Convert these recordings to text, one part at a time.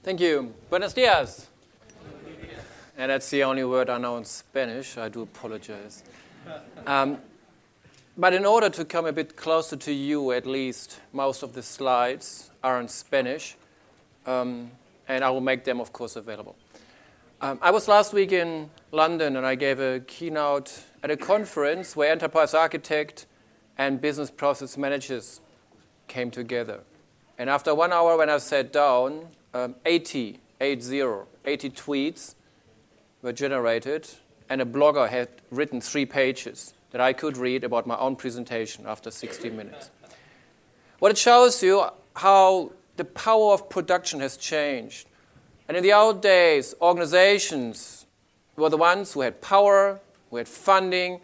Thank you. Buenos dias. And that's the only word I know in Spanish. I do apologize. But in order to come a bit closer to you, at least, most of the slides are in Spanish. And I will make them, of course, available. I was last week in London, and I gave a keynote at a conference where enterprise architects and business process managers came together. And after 1 hour, when I sat down, 80 tweets were generated, and a blogger had written 3 pages that I could read about my own presentation after 60 minutes. What it shows you how the power of production has changed. And in the old days, organizations were the ones who had power, who had funding,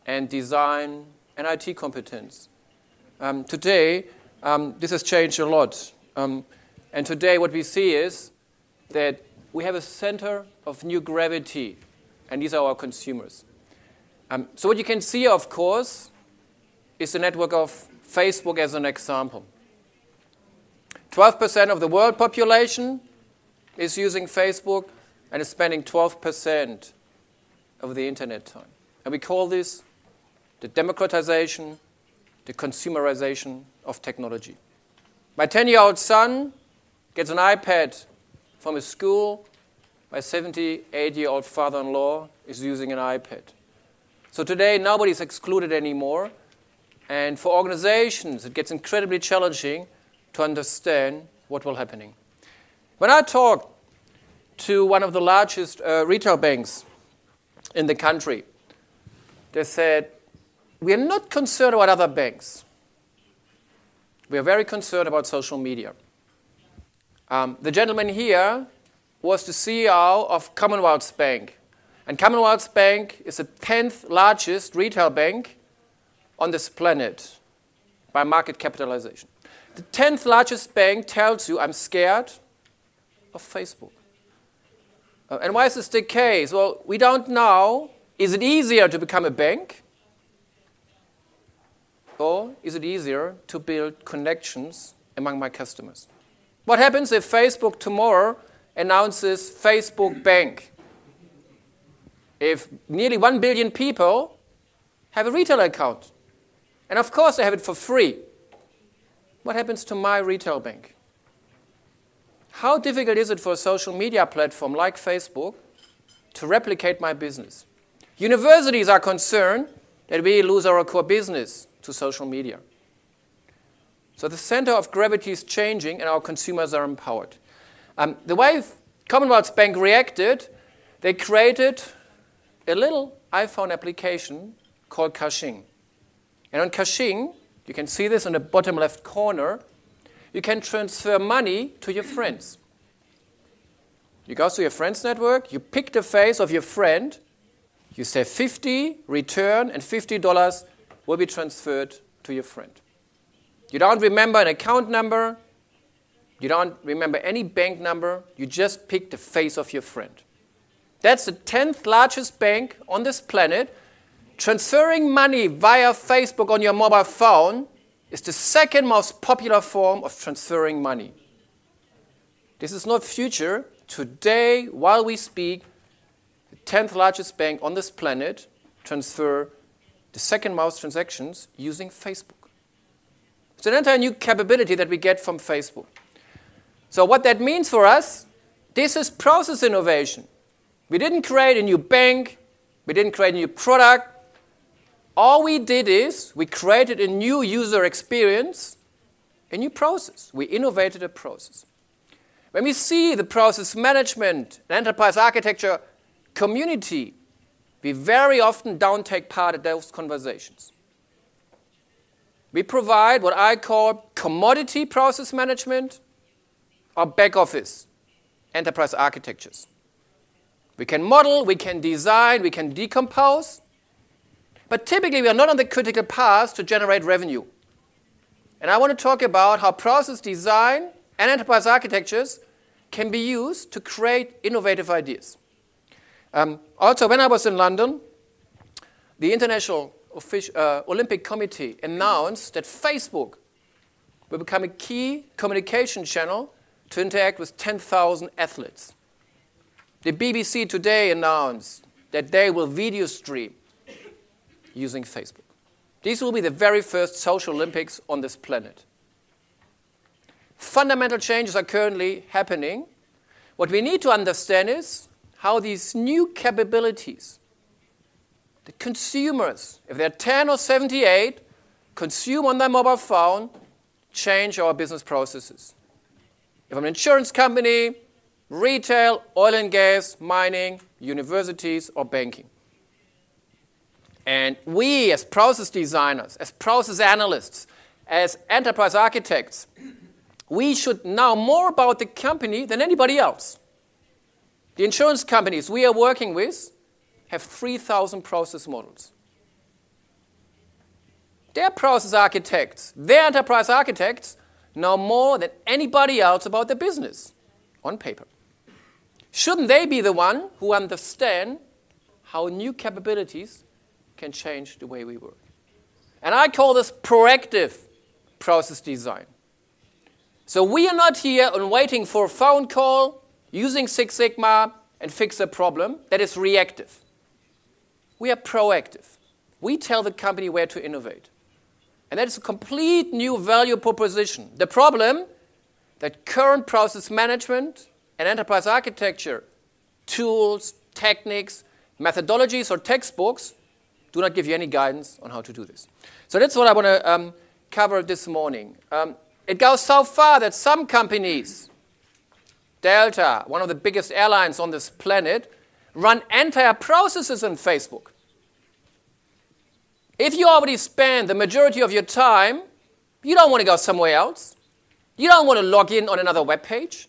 and design, and IT competence. Today, this has changed a lot. And today what we see is that we have a center of new gravity, and these are our consumers. So what you can see, of course, is the network of Facebook as an example. 12% of the world population is using Facebook and is spending 12% of the internet time. And we call this the democratization, the consumerization of technology. My 10-year-old son gets an iPad from his school. My 78-year-old father-in-law is using an iPad. So today, nobody's excluded anymore. And for organizations, it gets incredibly challenging to understand what will happen. When I talked to one of the largest retail banks in the country, they said, we are not concerned about other banks. We are very concerned about social media. The gentleman here was the CEO of Commonwealth Bank. And Commonwealth Bank is the 10th largest retail bank on this planet by market capitalization. The 10th largest bank tells you, I'm scared of Facebook. And why is this the case? Well, we don't know. Is it easier to become a bank? Or is it easier to build connections among my customers? What happens if Facebook tomorrow announces Facebook Bank? If nearly 1 billion people have a retail account, and of course they have it for free, what happens to my retail bank? How difficult is it for a social media platform like Facebook to replicate my business? Universities are concerned that we lose our core business to social media. So the center of gravity is changing, and our consumers are empowered. The way Commonwealth Bank reacted, they created a little iPhone application called Caching. And on Caching, you can see this in the bottom left corner, you can transfer money to your friends. You go to your friends network, you pick the face of your friend, you say 50, return, and $50 will be transferred to your friend. You don't remember an account number. You don't remember any bank number. You just pick the face of your friend. That's the 10th largest bank on this planet. Transferring money via Facebook on your mobile phone is the second most popular form of transferring money. This is not future. Today, while we speak, the 10th largest bank on this planet transfer the second most transactions using Facebook. It's an entire new capability that we get from Facebook. So what that means for us, this is process innovation. We didn't create a new bank. We didn't create a new product. All we did is we created a new user experience, a new process. We innovated a process. When we see the process management and enterprise architecture community, we very often don't take part in those conversations. We provide what I call commodity process management or back office enterprise architectures. We can model, we can design, we can decompose, but typically we are not on the critical path to generate revenue. And I want to talk about how process design and enterprise architectures can be used to create innovative ideas. Also, when I was in London, the International Olympic Committee announced that Facebook will become a key communication channel to interact with 10,000 athletes. The BBC today announced that they will video stream using Facebook. These will be the very first social Olympics on this planet. Fundamental changes are currently happening. What we need to understand is how these new capabilities, the consumers, if they're 10 or 78, consume on their mobile phone, change our business processes. If I'm an insurance company, retail, oil and gas, mining, universities, or banking. And we, as process designers, as process analysts, as enterprise architects, we should know more about the company than anybody else. The insurance companies we are working with have 3,000 process models. Their process architects, their enterprise architects, know more than anybody else about the business on paper. Shouldn't they be the one who understand how new capabilities can change the way we work? And I call this proactive process design. So we are not here and waiting for a phone call, using Six Sigma, and fix a problem that is reactive. We are proactive. We tell the company where to innovate. And that is a complete new value proposition. The problem that current process management and enterprise architecture, tools, techniques, methodologies, or textbooks do not give you any guidance on how to do this. So that's what I want to cover this morning. It goes so far that some companies, Delta, one of the biggest airlines on this planet, run entire processes on Facebook. If you already spend the majority of your time, you don't want to go somewhere else. You don't want to log in on another web page.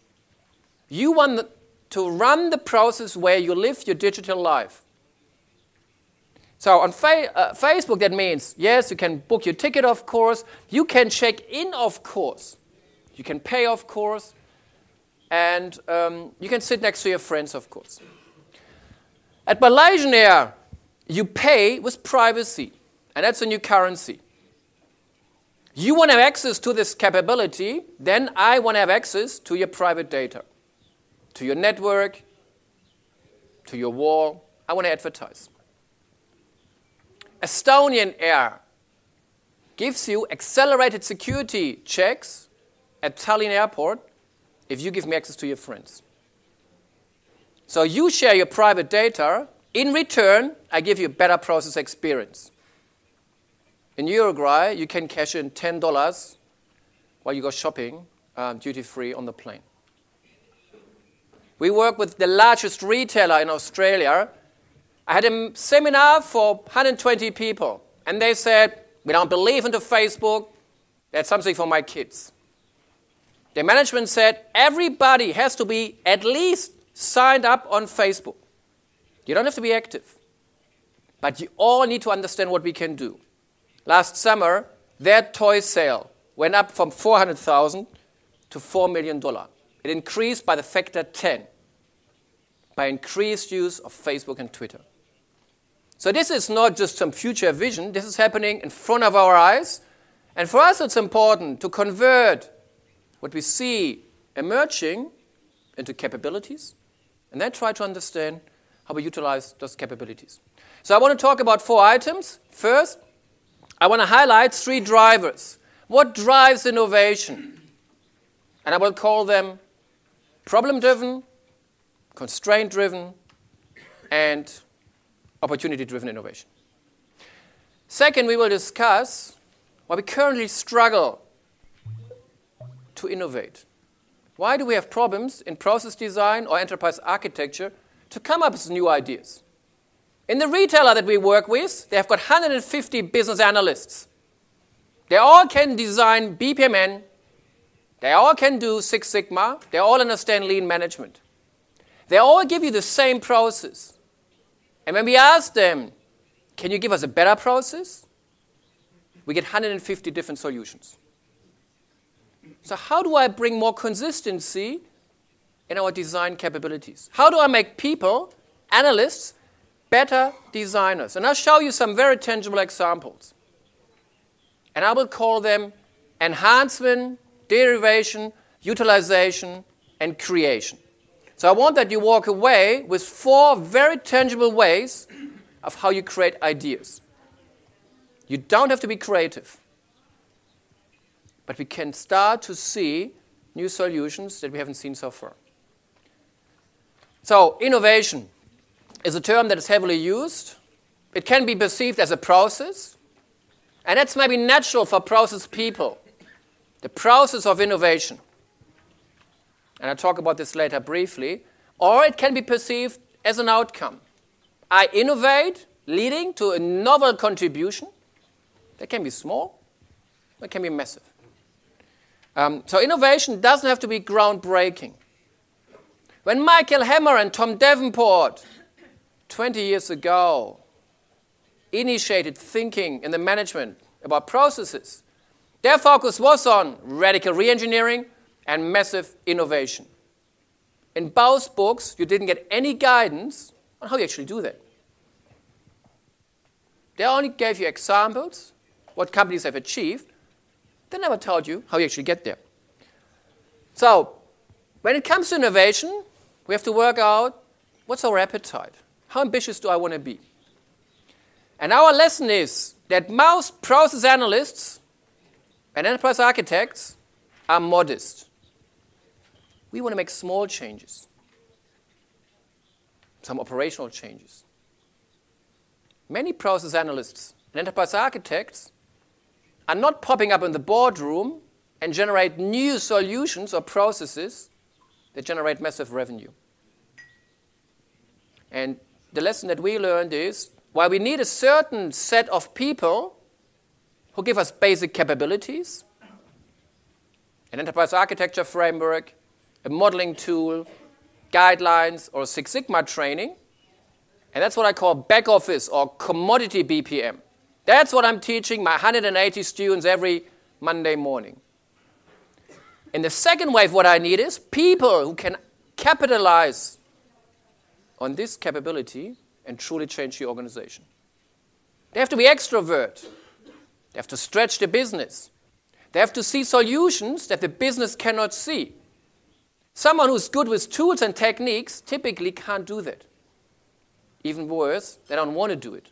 You want to run the process where you live your digital life. So on Facebook, that means, yes, you can book your ticket, of course. You can check in, of course. You can pay, of course. And you can sit next to your friends, of course. At Malaysian Air, you pay with privacy. And that's a new currency. You want to have access to this capability, then I want to have access to your private data, to your network, to your wall. I want to advertise. Estonian Air gives you accelerated security checks at Tallinn Airport if you give me access to your friends. So you share your private data. In return, I give you a better process experience. In Uruguay, you can cash in $10 while you go shopping duty-free on the plane. We work with the largest retailer in Australia. I had a seminar for 120 people, and they said, we don't believe into Facebook. That's something for my kids. The management said, everybody has to be at least signed up on Facebook. You don't have to be active, but you all need to understand what we can do. Last summer, their toy sale went up from $400,000 to $4 million. It increased by the factor 10 by increased use of Facebook and Twitter. So this is not just some future vision. This is happening in front of our eyes. And for us, it's important to convert what we see emerging into capabilities and then try to understand how we utilize those capabilities. So I want to talk about 4 items. First, I want to highlight 3 drivers. What drives innovation? And I will call them problem-driven, constraint-driven, and opportunity-driven innovation. Second, we will discuss why we currently struggle to innovate. Why do we have problems in process design or enterprise architecture to come up with new ideas? In the retailer that we work with, they have got 150 business analysts. They all can design BPMN. They all can do Six Sigma. They all understand lean management. They all give you the same process. And when we ask them, can you give us a better process? We get 150 different solutions. So how do I bring more consistency in our design capabilities? How do I make people, analysts, better designers? And I'll show you some very tangible examples. And I will call them enhancement, derivation, utilization, and creation. So I want that you walk away with 4 very tangible ways of how you create ideas. You don't have to be creative, but we can start to see new solutions that we haven't seen so far. So innovation is a term that is heavily used. It can be perceived as a process, and that's maybe natural for process people, the process of innovation. And I'll talk about this later briefly. Or it can be perceived as an outcome. I innovate, leading to a novel contribution. That can be small, that can be massive. So innovation doesn't have to be groundbreaking. When Michael Hammer and Tom Davenport, 20 years ago, initiated thinking in the management about processes, their focus was on radical re-engineering and massive innovation. In both books, you didn't get any guidance on how you actually do that. They only gave you examples, what companies have achieved. They never told you how you actually get there. So, when it comes to innovation, we have to work out what's our appetite. How ambitious do I want to be? And our lesson is that most process analysts and enterprise architects are modest. We want to make small changes, some operational changes. Many process analysts and enterprise architects are not popping up in the boardroom and generate new solutions or processes that generate massive revenue. And the lesson that we learned is, while we need a certain set of people who give us basic capabilities, an enterprise architecture framework, a modeling tool, guidelines, or Six Sigma training, and that's what I call back office or commodity BPM. That's what I'm teaching my 180 students every Monday morning. In the second wave, what I need is people who can capitalize on this capability and truly change the organization. They have to be extrovert. They have to stretch the business. They have to see solutions that the business cannot see. Someone who's good with tools and techniques typically can't do that. Even worse, they don't want to do it.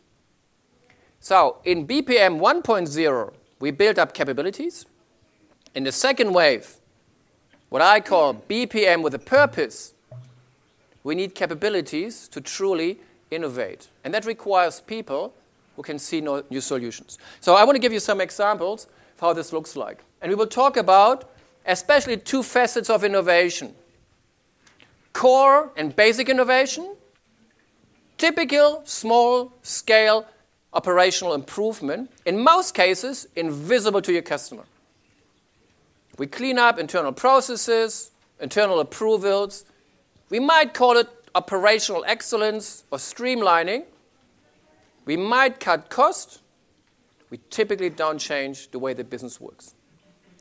So in BPM 1.0, we built up capabilities. In the second wave, what I call BPM with a purpose, we need capabilities to truly innovate. And that requires people who can see new solutions. So I want to give you some examples of how this looks like. And we will talk about especially 2 facets of innovation. Core and basic innovation, typical small-scale operational improvement, in most cases invisible to your customer. We clean up internal processes, internal approvals. We might call it operational excellence or streamlining. We might cut cost. We typically don't change the way the business works.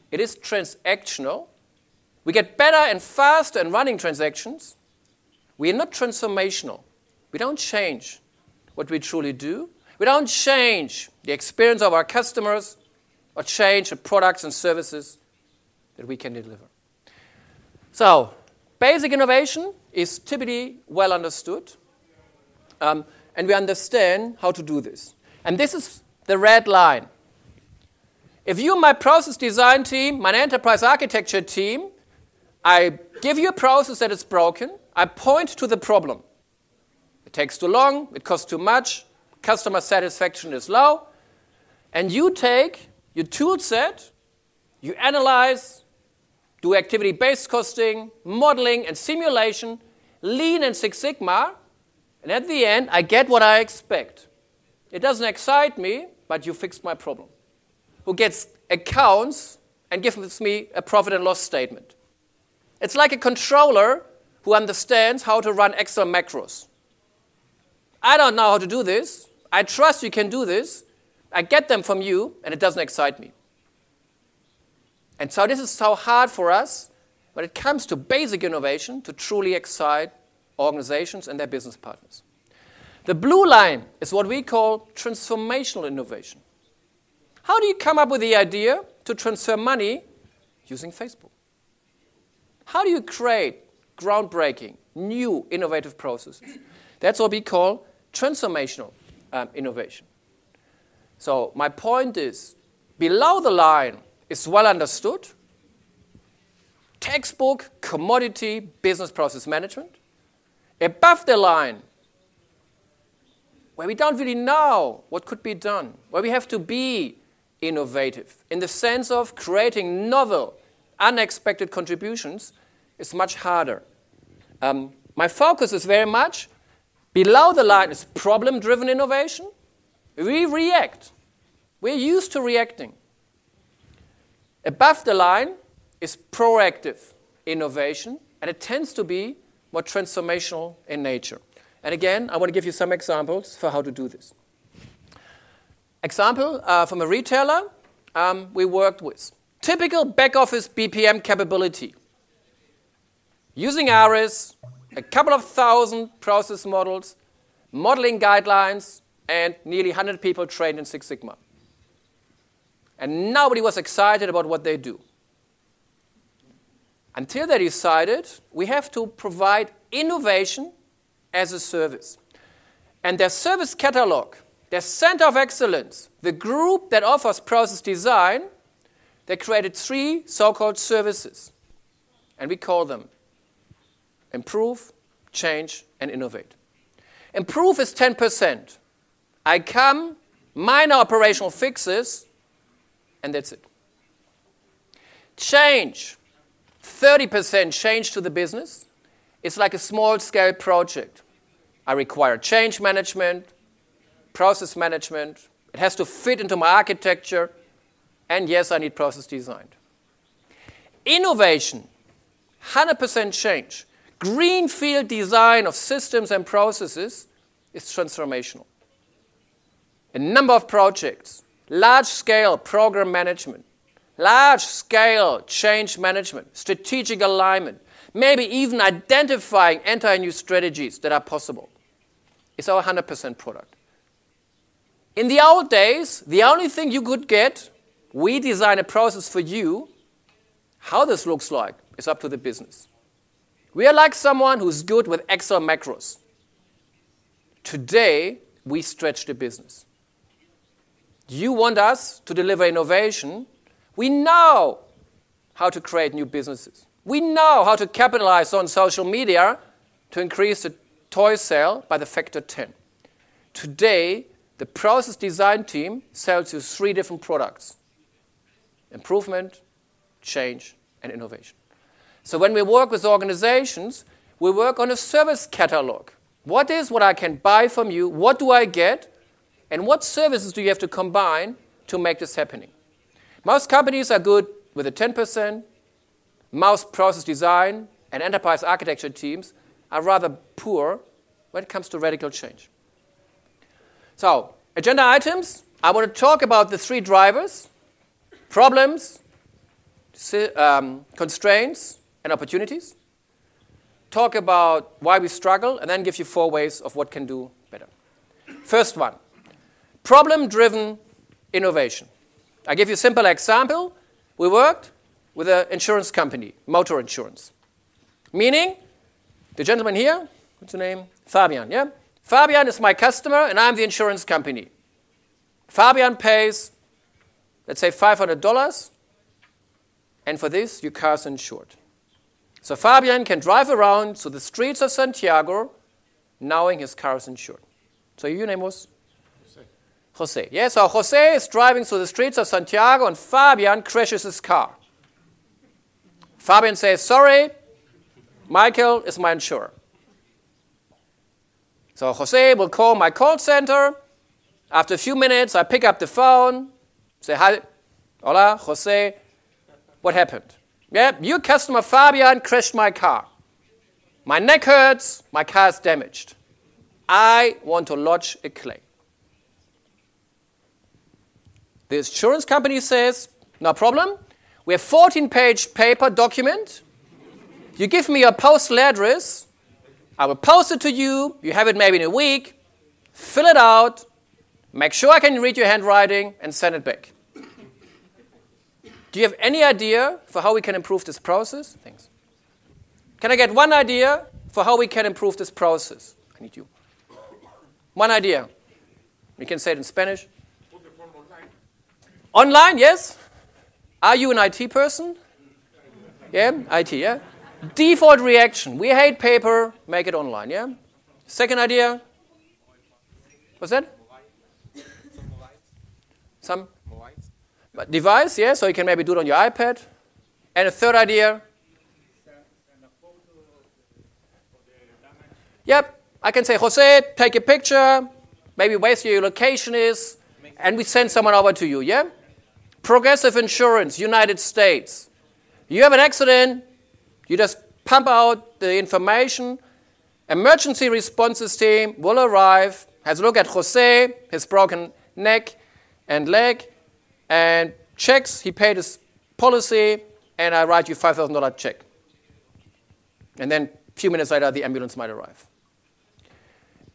It is transactional. We get better and faster in running transactions. We are not transformational. We don't change what we truly do. We don't change the experience of our customers or change the products and services that we can deliver. So, basic innovation is typically well understood, and we understand how to do this. And this is the red line. If you're my process design team, my enterprise architecture team, I give you a process that is broken, I point to the problem. It takes too long, it costs too much, customer satisfaction is low, and you take your tool set, you analyze, do activity-based costing, modeling, and simulation, Lean and Six Sigma, and at the end, I get what I expect. It doesn't excite me, but you fixed my problem. Who gets accounts and gives me a profit and loss statement. It's like a controller who understands how to run Excel macros. I don't know how to do this. I trust you can do this. I get them from you, and it doesn't excite me. And so this is so hard for us when it comes to basic innovation to truly excite organizations and their business partners. The blue line is what we call transformational innovation. How do you come up with the idea to transfer money using Facebook? How do you create groundbreaking, new, innovative processes? That's what we call transformational innovation. So my point is, below the line is well understood. Textbook, commodity, business process management. Above the line, where we don't really know what could be done, where we have to be innovative in the sense of creating novel, unexpected contributions, is much harder. My focus is very much below the line is problem-driven innovation. We react. We're used to reacting. Above the line is proactive innovation, and it tends to be more transformational in nature. And again, I want to give you some examples for how to do this. Example from a retailer we worked with. Typical back-office BPM capability. Using ARIS, a couple of thousand process models, modeling guidelines, and nearly 100 people trained in Six Sigma. And nobody was excited about what they do. Until they decided we have to provide innovation as a service. And their service catalog, their center of excellence, the group that offers process design, they created 3 so-called services. And we call them improve, change, and innovate. Improve is 10%. I come, minor operational fixes, and that's it. Change, 30% change to the business. It's like a small-scale project. I require change management, process management. It has to fit into my architecture. And yes, I need process design. Innovation, 100% change. Greenfield design of systems and processes is transformational. A number of projects, large-scale program management, large-scale change management, strategic alignment, maybe even identifying anti-new strategies that are possible. It's our 100% product. In the old days, the only thing you could get, we design a process for you. How this looks like is up to the business. We are like someone who's good with Excel macros. Today, we stretch the business. You want us to deliver innovation. We know how to create new businesses. We know how to capitalize on social media to increase the toy sale by the factor 10. Today, the process design team sells you 3 different products: improvement, change, and innovation. So when we work with organizations, we work on a service catalog. What is what I can buy from you? What do I get? And what services do you have to combine to make this happening? Most companies are good with a 10%. Most process design and enterprise architecture teams are rather poor when it comes to radical change. So, agenda items. I want to talk about the 3 drivers: problems, constraints, and opportunities. Talk about why we struggle, and then give you 4 ways of what can do better. First one, problem-driven innovation. I give you a simple example. We worked with an insurance company, motor insurance. Meaning, the gentleman here, what's the name? Fabian, yeah? Fabian is my customer, and I'm the insurance company. Fabian pays, let's say, $500, and for this, your car's insured. So Fabian can drive around to the streets of Santiago knowing his car is insured. So your name was? Jose. Yeah, so Jose is driving through the streets of Santiago, and Fabian crashes his car. Fabian says, sorry, Michael is my insurer. So Jose will call my call center. After a few minutes, I pick up the phone, say, hi, hola, Jose, what happened? Yeah, your customer Fabian crashed my car. My neck hurts, my car is damaged. I want to lodge a claim. The insurance company says, no problem. We have 14-page paper document. You give me your postal address. I will post it to you. You have it maybe in a week. Fill it out. Make sure I can read your handwriting and send it back. Do you have any idea for how we can improve this process? Thanks. Can I get one idea for how we can improve this process? I need you. One idea. You can say it in Spanish. Online, yes? Are you an IT person? Yeah, IT, yeah? Default reaction. We hate paper, make it online, yeah? Second idea? What's that? Some device, yeah? So you can maybe do it on your iPad. And a third idea? Yep, I can say, Jose, take a picture, maybe where your location is, and we send someone over to you, yeah? Progressive Insurance, United States. You have an accident, you just pump out the information, emergency responses team will arrive, has a look at Jose, his broken neck and leg, and checks, he paid his policy, and I write you $5,000 check. And then a few minutes later, the ambulance might arrive.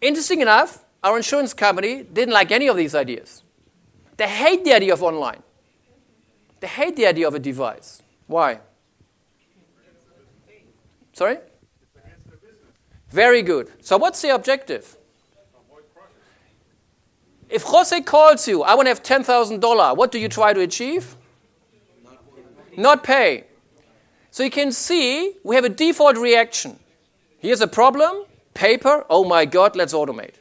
Interesting enough, our insurance company didn't like any of these ideas. They hate the idea of online. They hate the idea of a device. Why? Sorry? Very good. So what's the objective? If Jose calls you, I want to have $10,000, what do you try to achieve? Not pay. So you can see we have a default reaction. Here's a problem, paper, oh my God, let's automate.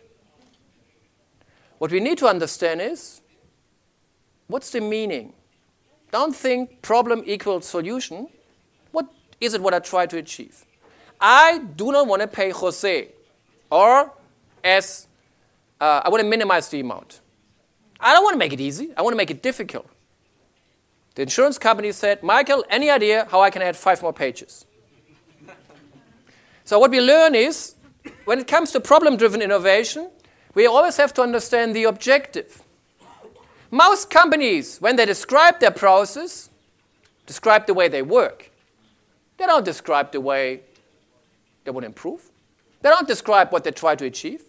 What we need to understand is, what's the meaning? Don't think problem equals solution. What is it what I try to achieve? I do not want to pay Jose, or as I want to minimize the amount. I don't want to make it easy. I want to make it difficult. The insurance company said, Michael, any idea how I can add 5 more pages? So what we learn is, when it comes to problem-driven innovation, we always have to understand the objective. Most companies, when they describe their process, describe the way they work. They don't describe the way they want to improve. They don't describe what they try to achieve.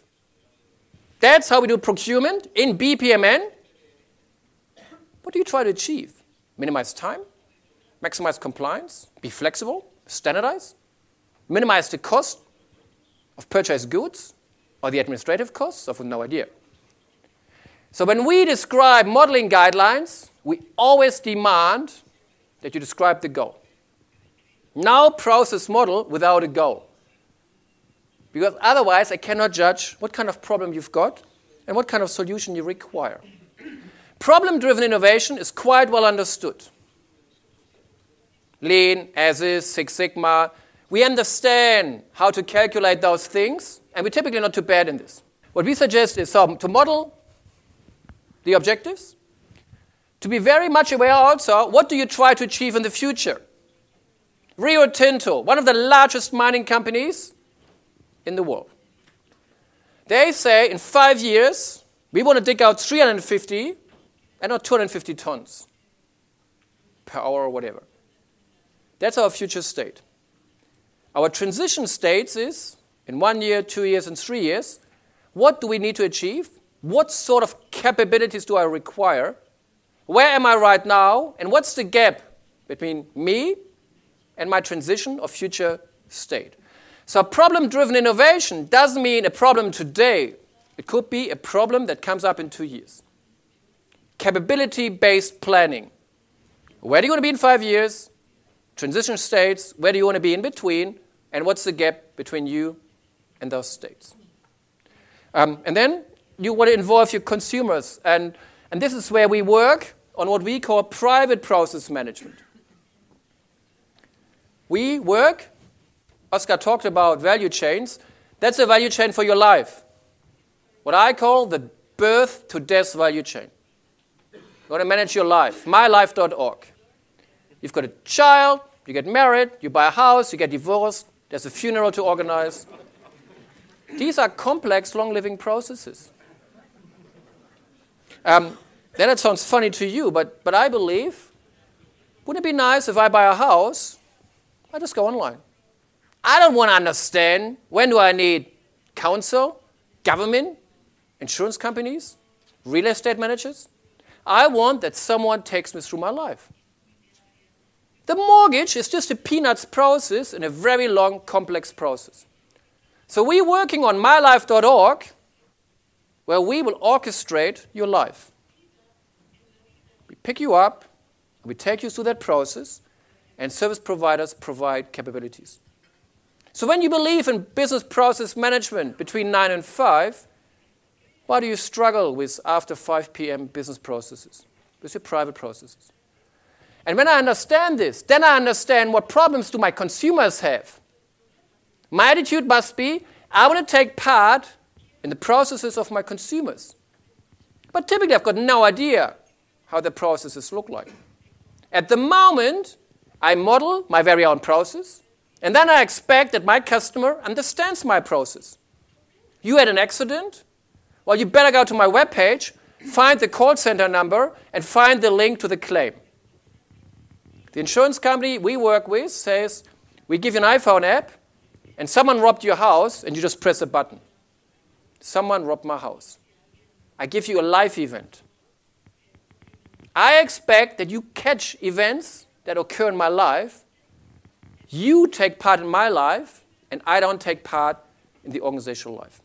That's how we do procurement in BPMN. What do you try to achieve? Minimize time, maximize compliance, be flexible, standardize, minimize the cost of purchased goods or the administrative costs of no idea. So when we describe modeling guidelines, we always demand that you describe the goal. No process model without a goal. Because otherwise I cannot judge what kind of problem you've got and what kind of solution you require. Problem-driven innovation is quite well understood. Lean, as is, Six Sigma. We understand how to calculate those things, and we're typically not too bad in this. What we suggest is to model the objectives, to be very much aware also, what do you try to achieve in the future? Rio Tinto, one of the largest mining companies in the world. They say in 5 years, we want to dig out 350 and not 250 tons per hour or whatever. That's our future state. Our transition states is, in 1 year, 2 years, and 3 years, what do we need to achieve? What sort of capabilities do I require? Where am I right now? And what's the gap between me and my transition or future state? So problem-driven innovation doesn't mean a problem today. It could be a problem that comes up in 2 years. Capability-based planning. Where do you want to be in 5 years? Transition states, where do you want to be in between? And what's the gap between you and those states? And then you want to involve your consumers. And this is where we work on what we call private process management. We work, Oscar talked about value chains. That's a value chain for your life. What I call the birth to death value chain. You want to manage your life. mylife.org. You've got a child, you get married, you buy a house, you get divorced, there's a funeral to organize. These are complex, long-living processes. Then it sounds funny to you, but I believe, wouldn't it be nice if I buy a house, I just go online. I don't want to understand when do I need council, government, insurance companies, real estate managers. I want that someone takes me through my life. The mortgage is just a peanuts process in a very long, complex process. So we're working on mylife.org, where we will orchestrate your life. We pick you up, we take you through that process, and service providers provide capabilities. So when you believe in business process management between 9 and 5, why do you struggle with after 5 p.m. business processes, with your private processes? And when I understand this, then I understand what problems do my consumers have. My attitude must be, I want to take part in the processes of my consumers. But typically, I've got no idea how the processes look like. At the moment, I model my very own process, and then I expect that my customer understands my process. You had an accident? Well, you better go to my webpage, find the call center number, and find the link to the claim. The insurance company we work with says, we give you an iPhone app, and someone robbed your house, and you just press a button. Someone robbed my house. I give you a live event. I expect that you catch events that occur in my life, you take part in my life, and I don't take part in the organizational life.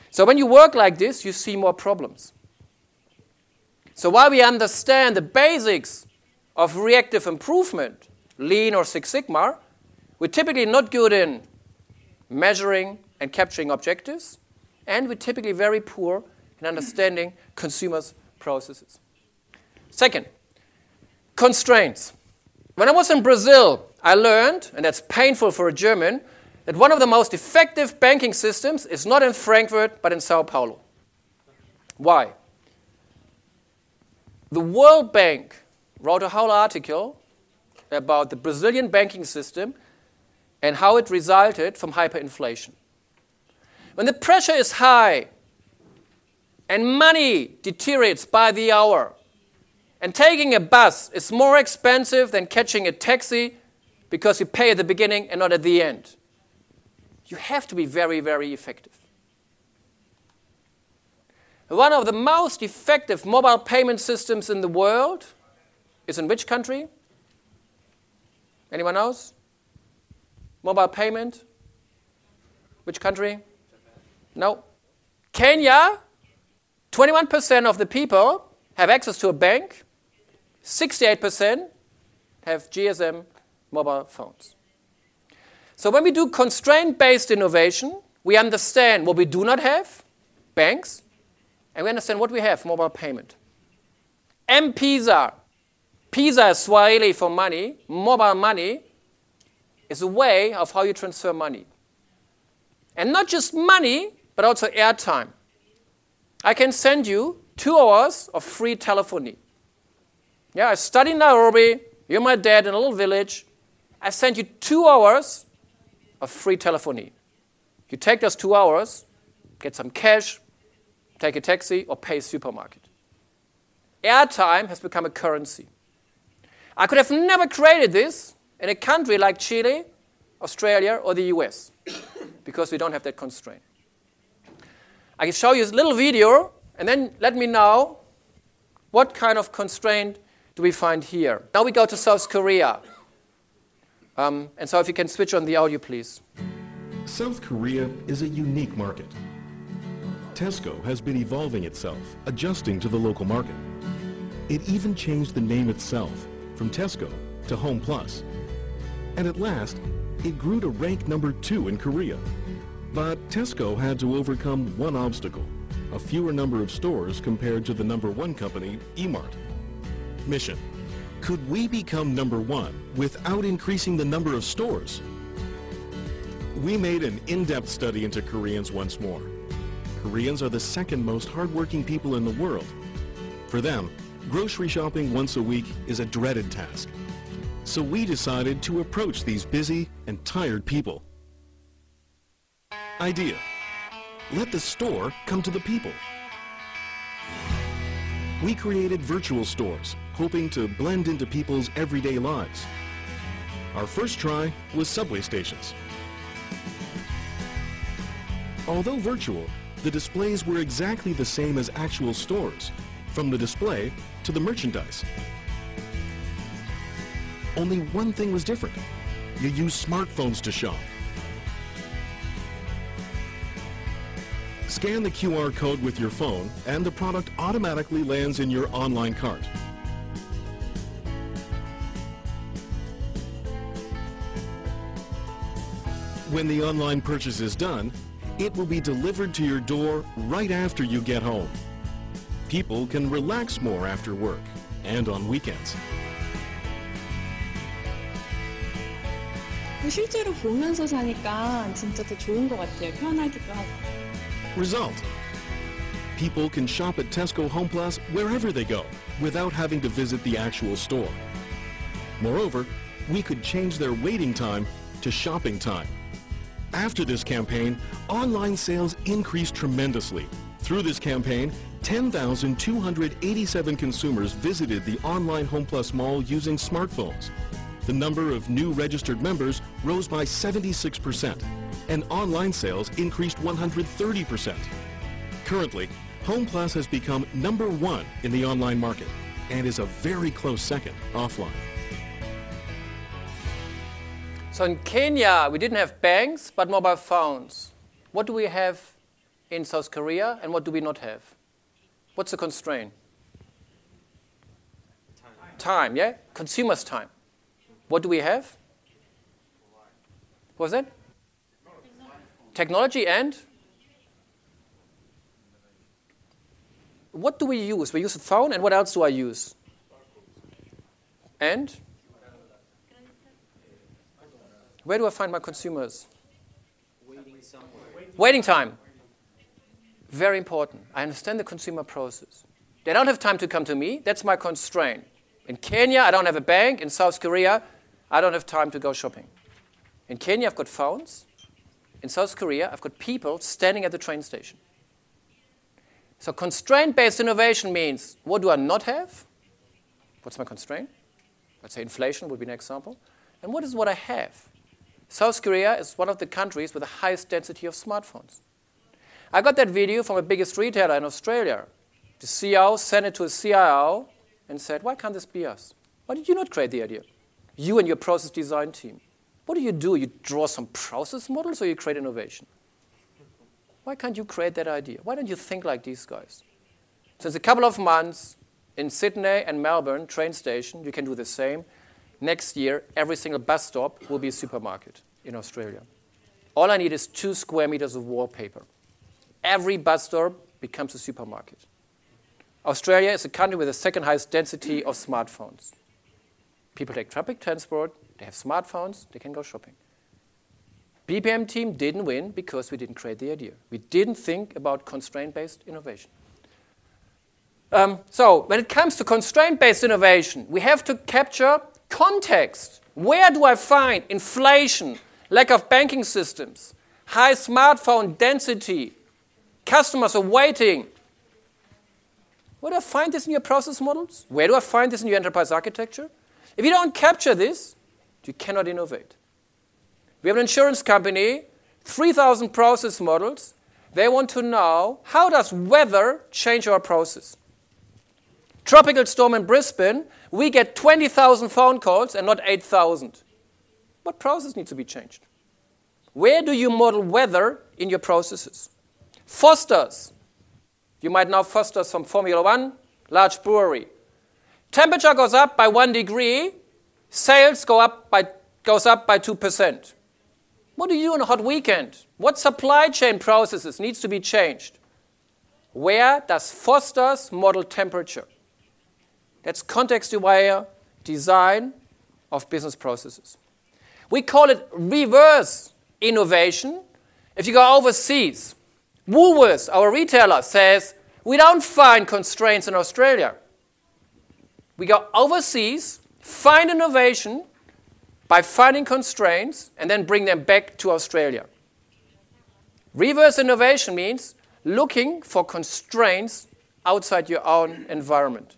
So when you work like this, you see more problems. So while we understand the basics of reactive improvement, Lean or Six Sigma, we're typically not good in measuring and capturing objectives, and we're typically very poor in understanding consumers' processes. Second, constraints. When I was in Brazil, I learned, and that's painful for a German, that one of the most effective banking systems is not in Frankfurt, but in Sao Paulo. Why? The World Bank wrote a whole article about the Brazilian banking system and how it resulted from hyperinflation. When the pressure is high and money deteriorates by the hour, and taking a bus is more expensive than catching a taxi because you pay at the beginning and not at the end, you have to be very, very effective. One of the most effective mobile payment systems in the world is in which country? Anyone else? Mobile payment? Which country? No. Kenya, 21% of the people have access to a bank. 68% have GSM mobile phones. So when we do constraint-based innovation, we understand what we do not have, banks, and we understand what we have, mobile payment. M-Pesa, Pesa is Swahili for money, mobile money is a way of how you transfer money. And not just money, but also airtime. I can send you 2 hours of free telephony. Yeah, I study in Nairobi, you're my dad in a little village, I send you 2 hours of free telephony. You take those 2 hours, get some cash, take a taxi, or pay a supermarket. Airtime has become a currency. I could have never created this in a country like Chile, Australia, or the US, because we don't have that constraint. I can show you a little video, and then let me know what kind of constraint do we find here. Now we go to South Korea. And so if you can switch on the audio, please. South Korea is a unique market. Tesco has been evolving itself, adjusting to the local market. It even changed the name itself from Tesco to Home Plus. And at last, it grew to rank number 2 in Korea. But Tesco had to overcome one obstacle, a fewer number of stores compared to the number 1 company, Emart. Mission: could we become number 1 without increasing the number of stores? We made an in-depth study into Koreans once more. Koreans are the second most hardworking people in the world. For them, grocery shopping once a week is a dreaded task. So we decided to approach these busy and tired people. Idea: let the store come to the people. We created virtual stores, hoping to blend into people's everyday lives. Our first try was subway stations. Although virtual, the displays were exactly the same as actual stores, from the display to the merchandise. Only one thing was different. You use smartphones to shop. Scan the QR code with your phone and the product automatically lands in your online cart. When the online purchase is done, it will be delivered to your door right after you get home. People can relax more after work and on weekends. 실제로 보면서 사니까 진짜 더 좋은 것 같아요. 편하기도 하고. Result: people can shop at Tesco Home Plus wherever they go without having to visit the actual store. Moreover, we could change their waiting time to shopping time. After this campaign, online sales increased tremendously. Through this campaign, 10,287 consumers visited the online Home Plus mall using smartphones. The number of new registered members rose by 76%, and online sales increased 130%. Currently, Home Plus has become #1 in the online market and is a very close second offline. So in Kenya, we didn't have banks, but mobile phones. What do we have in South Korea, and what do we not have? What's the constraint? Time, yeah? Consumers' time. What do we have? What was that? Technology and? What do we use? We use a phone, and what else do I use? And? Where do I find my consumers? Waiting time. Very important. I understand the consumer process. They don't have time to come to me. That's my constraint. In Kenya, I don't have a bank. In South Korea, I don't have time to go shopping. In Kenya, I've got phones. In South Korea, I've got people standing at the train station. So constraint-based innovation means, what do I not have? What's my constraint? Let's say inflation would be an example. And what is what I have? South Korea is one of the countries with the highest density of smartphones. I got that video from the biggest retailer in Australia. The CEO sent it to a CIO and said, why can't this be us? Why did you not create the idea? You and your process design team. What do? You draw some process models or you create innovation? Why can't you create that idea? Why don't you think like these guys? Since a couple of months in Sydney and Melbourne train station, you can do the same. Next year, every single bus stop will be a supermarket in Australia. All I need is 2 square meters of wallpaper. Every bus stop becomes a supermarket. Australia is a country with the second highest density of smartphones. People take public transport, they have smartphones, they can go shopping. BPM team didn't win because we didn't create the idea. We didn't think about constraint-based innovation. So when it comes to constraint-based innovation, we have to capture context. Where do I find inflation, lack of banking systems, high smartphone density, customers are waiting? Where do I find this in your process models? Where do I find this in your enterprise architecture? If you don't capture this, you cannot innovate. We have an insurance company, 3,000 process models. They want to know, how does weather change our process? Tropical storm in Brisbane, we get 20,000 phone calls and not 8,000. What process needs to be changed? Where do you model weather in your processes? Foster's. You might know Foster's from Formula One, large brewery. Temperature goes up by 1 degree, sales goes up by 2%. What do you do on a hot weekend? What supply chain processes needs to be changed? Where does Foster's model temperature? That's context-aware design of business processes. We call it reverse innovation. If you go overseas, Woolworths, our retailer, says, we don't find constraints in Australia. We go overseas, find innovation by finding constraints, and then bring them back to Australia. Reverse innovation means looking for constraints outside your own environment,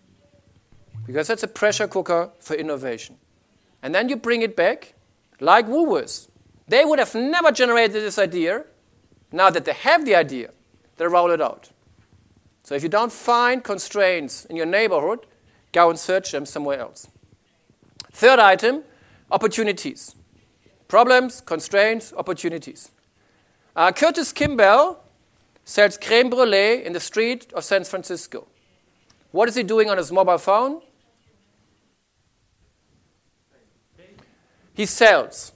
because that's a pressure cooker for innovation. And then you bring it back, like Woolworths. They would have never generated this idea. Now that they have the idea, they roll it out. So if you don't find constraints in your neighborhood, go and search them somewhere else. Third item, opportunities. Problems, constraints, opportunities. Curtis Kimball sells crème brûlée in the street of San Francisco. What is he doing on his mobile phone? He sells.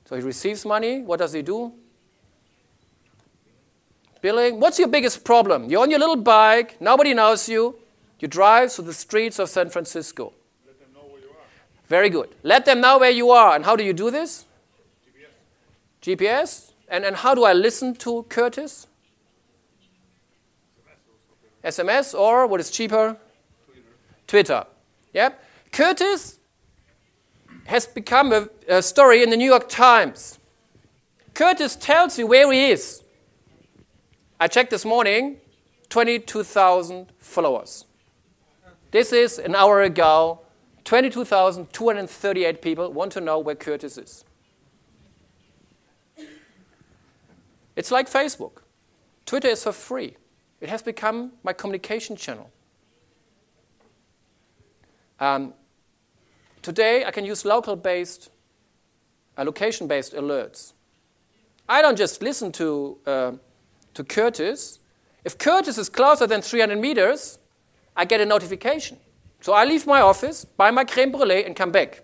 So he receives money. What does he do? Billing. What's your biggest problem? You're on your little bike. Nobody knows you. You drive through the streets of San Francisco. Let them know where you are. Very good. Let them know where you are. And how do you do this? GPS. GPS. And how do I listen to Curtis? SMS or what is cheaper? Twitter. Yep. Curtis has become a story in the New York Times. Curtis tells you where he is. I checked this morning, 22,000 followers. This is an hour ago. 22,238 people want to know where Curtis is. It's like Facebook. Twitter is for free. It has become my communication channel. Today, I can use location-based alerts. I don't just listen to Curtis. If Curtis is closer than 300 meters, I get a notification. So I leave my office, buy my crème brûlée, and come back.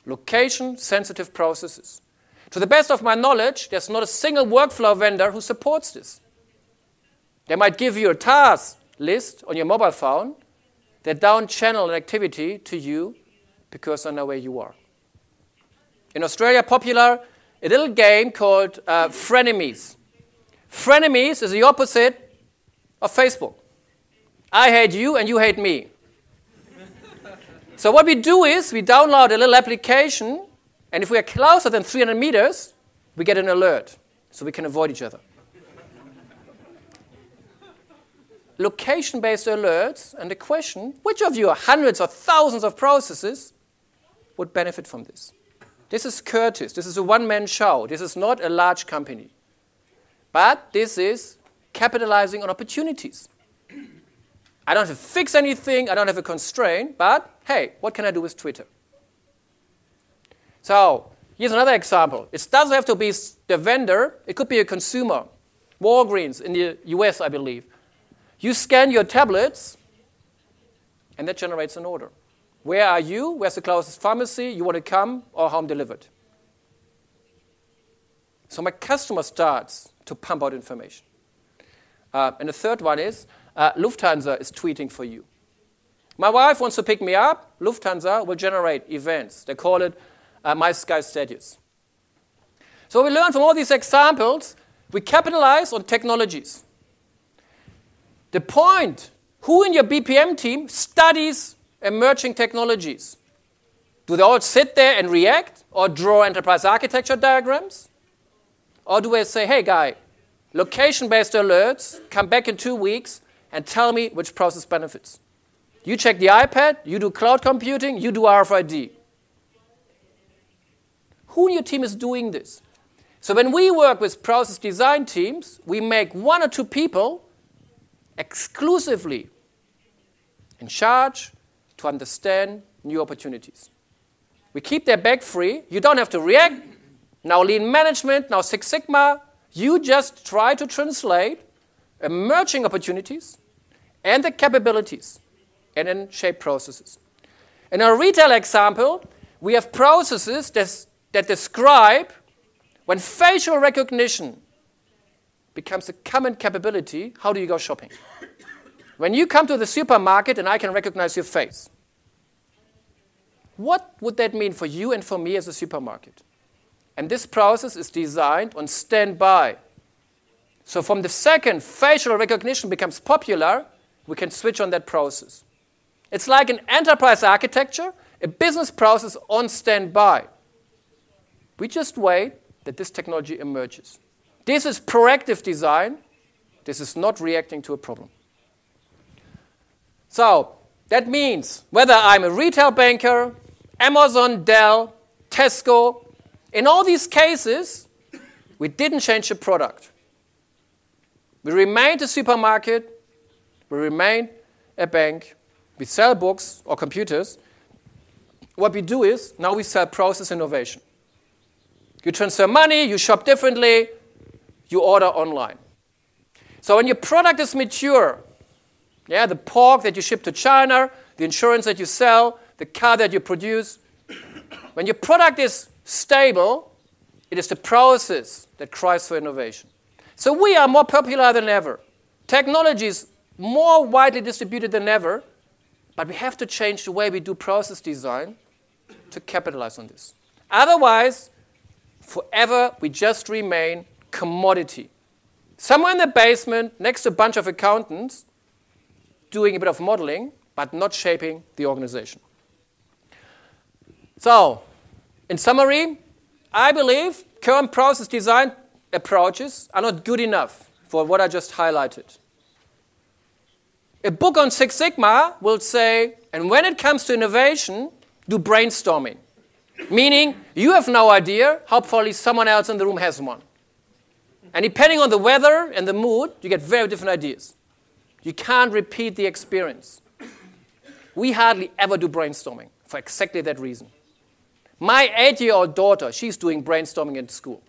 Location-sensitive processes. To the best of my knowledge, there's not a single workflow vendor who supports this. They might give you a task list on your mobile phone. They don't channel an activity to you because I know where you are. In Australia, popular, a little game called Frenemies. Frenemies is the opposite of Facebook. I hate you and you hate me. So what we do is we download a little application, and if we are closer than 300 meters, we get an alert so we can avoid each other. Location-based alerts, and the question, which of your hundreds or thousands of processes would benefit from this? This is Curtis. This is a one-man show. This is not a large company. But this is capitalizing on opportunities. I don't have to fix anything. I don't have a constraint. But, hey, what can I do with Twitter? So here's another example. It doesn't have to be the vendor. It could be a consumer. Walgreens in the US, I believe. You scan your tablets, and that generates an order. Where are you? Where's the closest pharmacy? You want to come or home delivered? So my customer starts to pump out information. And the third one is Lufthansa is tweeting for you. My wife wants to pick me up. Lufthansa will generate events. They call it My Sky Status. So we learn from all these examples, we capitalize on technologies. The point, who in your BPM team studies emerging technologies? Do they all sit there and react or draw enterprise architecture diagrams? Or do they say, hey, guy, location-based alerts, come back in 2 weeks and tell me which process benefits? You check the iPad, you do cloud computing, you do RFID. Who in your team is doing this? So when we work with process design teams, we make 1 or 2 people exclusively in charge to understand new opportunities. We keep their back free. You don't have to react. Now lean management, now Six Sigma. You just try to translate emerging opportunities and the capabilities and then shape processes. In our retail example, we have processes that describe when facial recognition becomes a common capability, how do you go shopping? When you come to the supermarket and I can recognize your face, what would that mean for you and for me as a supermarket? And this process is designed on standby. So from the second facial recognition becomes popular, we can switch on that process. It's like an enterprise architecture, a business process on standby. We just wait that this technology emerges. This is proactive design. This is not reacting to a problem. So that means whether I'm a retail banker, Amazon, Dell, Tesco, in all these cases, we didn't change the product. We remained a supermarket. We remained a bank. We sell books or computers, what we do is, now we sell process innovation. You transfer money, you shop differently, you order online. So when your product is mature, yeah, the pork that you ship to China, the insurance that you sell, the car that you produce, when your product is stable, it is the process that cries for innovation. So we are more popular than ever. Technology is more widely distributed than ever, but we have to change the way we do process design to capitalize on this. Otherwise, forever we just remain commodity. Somewhere in the basement, next to a bunch of accountants, doing a bit of modeling, but not shaping the organization. So, in summary, I believe current process design approaches are not good enough for what I just highlighted. A book on Six Sigma will say, and when it comes to innovation, do brainstorming. Meaning, you have no idea, hopefully someone else in the room has one. And depending on the weather and the mood, you get very different ideas. You can't repeat the experience. We hardly ever do brainstorming for exactly that reason. My 8-year-old daughter, she's doing brainstorming in school.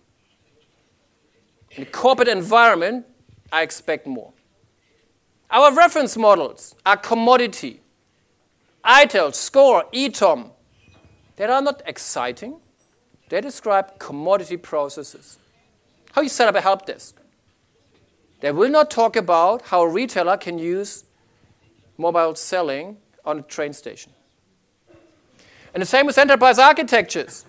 In a corporate environment, I expect more. Our reference models are commodity. ITIL, SCORE, ETOM. They are not exciting. They describe commodity processes. How you set up a help desk. They will not talk about how a retailer can use mobile selling on a train station. And the same with enterprise architectures.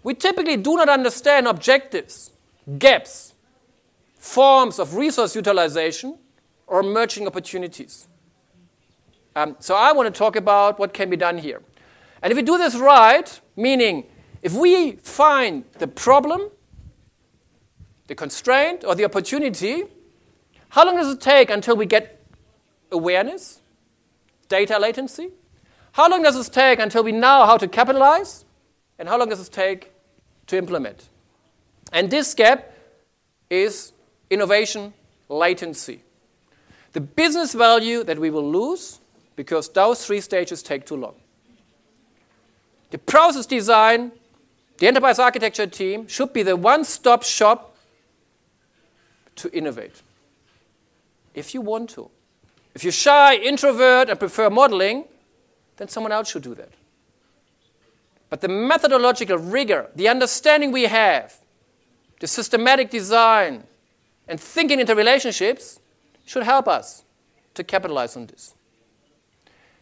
We typically do not understand objectives, gaps, forms of resource utilization, or emerging opportunities. So I want to talk about what can be done here. And if we do this right, meaning if we find the problem, the constraint, or the opportunity, how long does it take until we get awareness, data latency? How long does it take until we know how to capitalize? And how long does it take to implement? And this gap is innovation latency. The business value that we will lose because those 3 stages take too long. The process design, the enterprise architecture team should be the one-stop shop to innovate. If you want to. If you're shy, introvert, and prefer modeling, then someone else should do that. But the methodological rigor, the understanding we have, the systematic design, and thinking into relationships should help us to capitalize on this.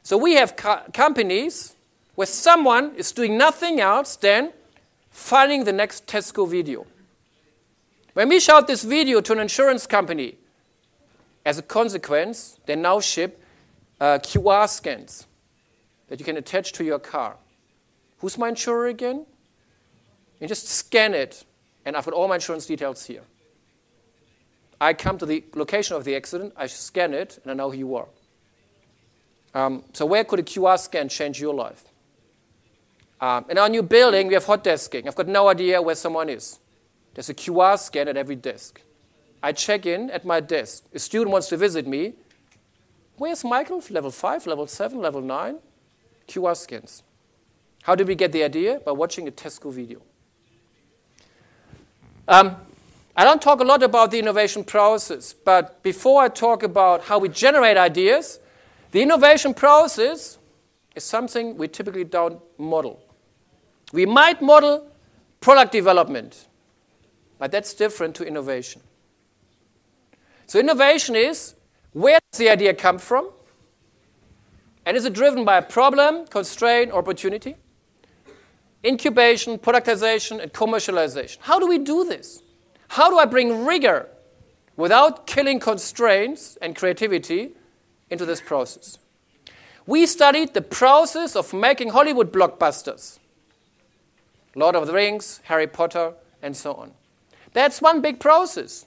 So we have companies where someone is doing nothing else than finding the next Tesco video. When we showed this video to an insurance company, as a consequence, they now ship QR scans that you can attach to your car. Who's my insurer again? You just scan it, and I've got all my insurance details here. I come to the location of the accident, I scan it, and I know who you are. So where could a QR scan change your life? In our new building, we have hot desking. I've got no idea where someone is. There's a QR scan at every desk. I check in at my desk. A student wants to visit me. Where's Michael? Level 5, level 7, level 9? QR scans. How did we get the idea? By watching a Tesco video. I don't talk a lot about the innovation process, but before I talk about how we generate ideas, the innovation process is something we typically don't model. We might model product development, but that's different to innovation. So innovation is, where does the idea come from? And is it driven by a problem, constraint, or opportunity? Incubation, productization, and commercialization. How do we do this? How do I bring rigor without killing constraints and creativity into this process? We studied the process of making Hollywood blockbusters. Lord of the Rings, Harry Potter, and so on. That's one big process.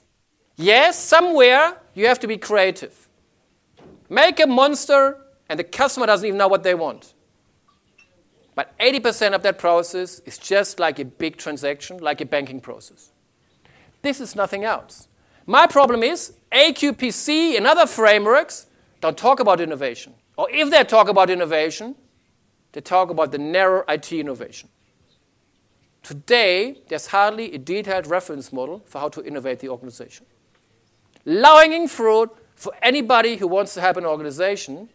Yes, somewhere you have to be creative. Make a monster and the customer doesn't even know what they want. But 80% of that process is just like a big transaction, like a banking process. This is nothing else. My problem is AQPC and other frameworks don't talk about innovation. Or if they talk about innovation, that talk about the narrow IT innovation. Today, there's hardly a detailed reference model for how to innovate the organization. Low-hanging fruit for anybody who wants to help an organization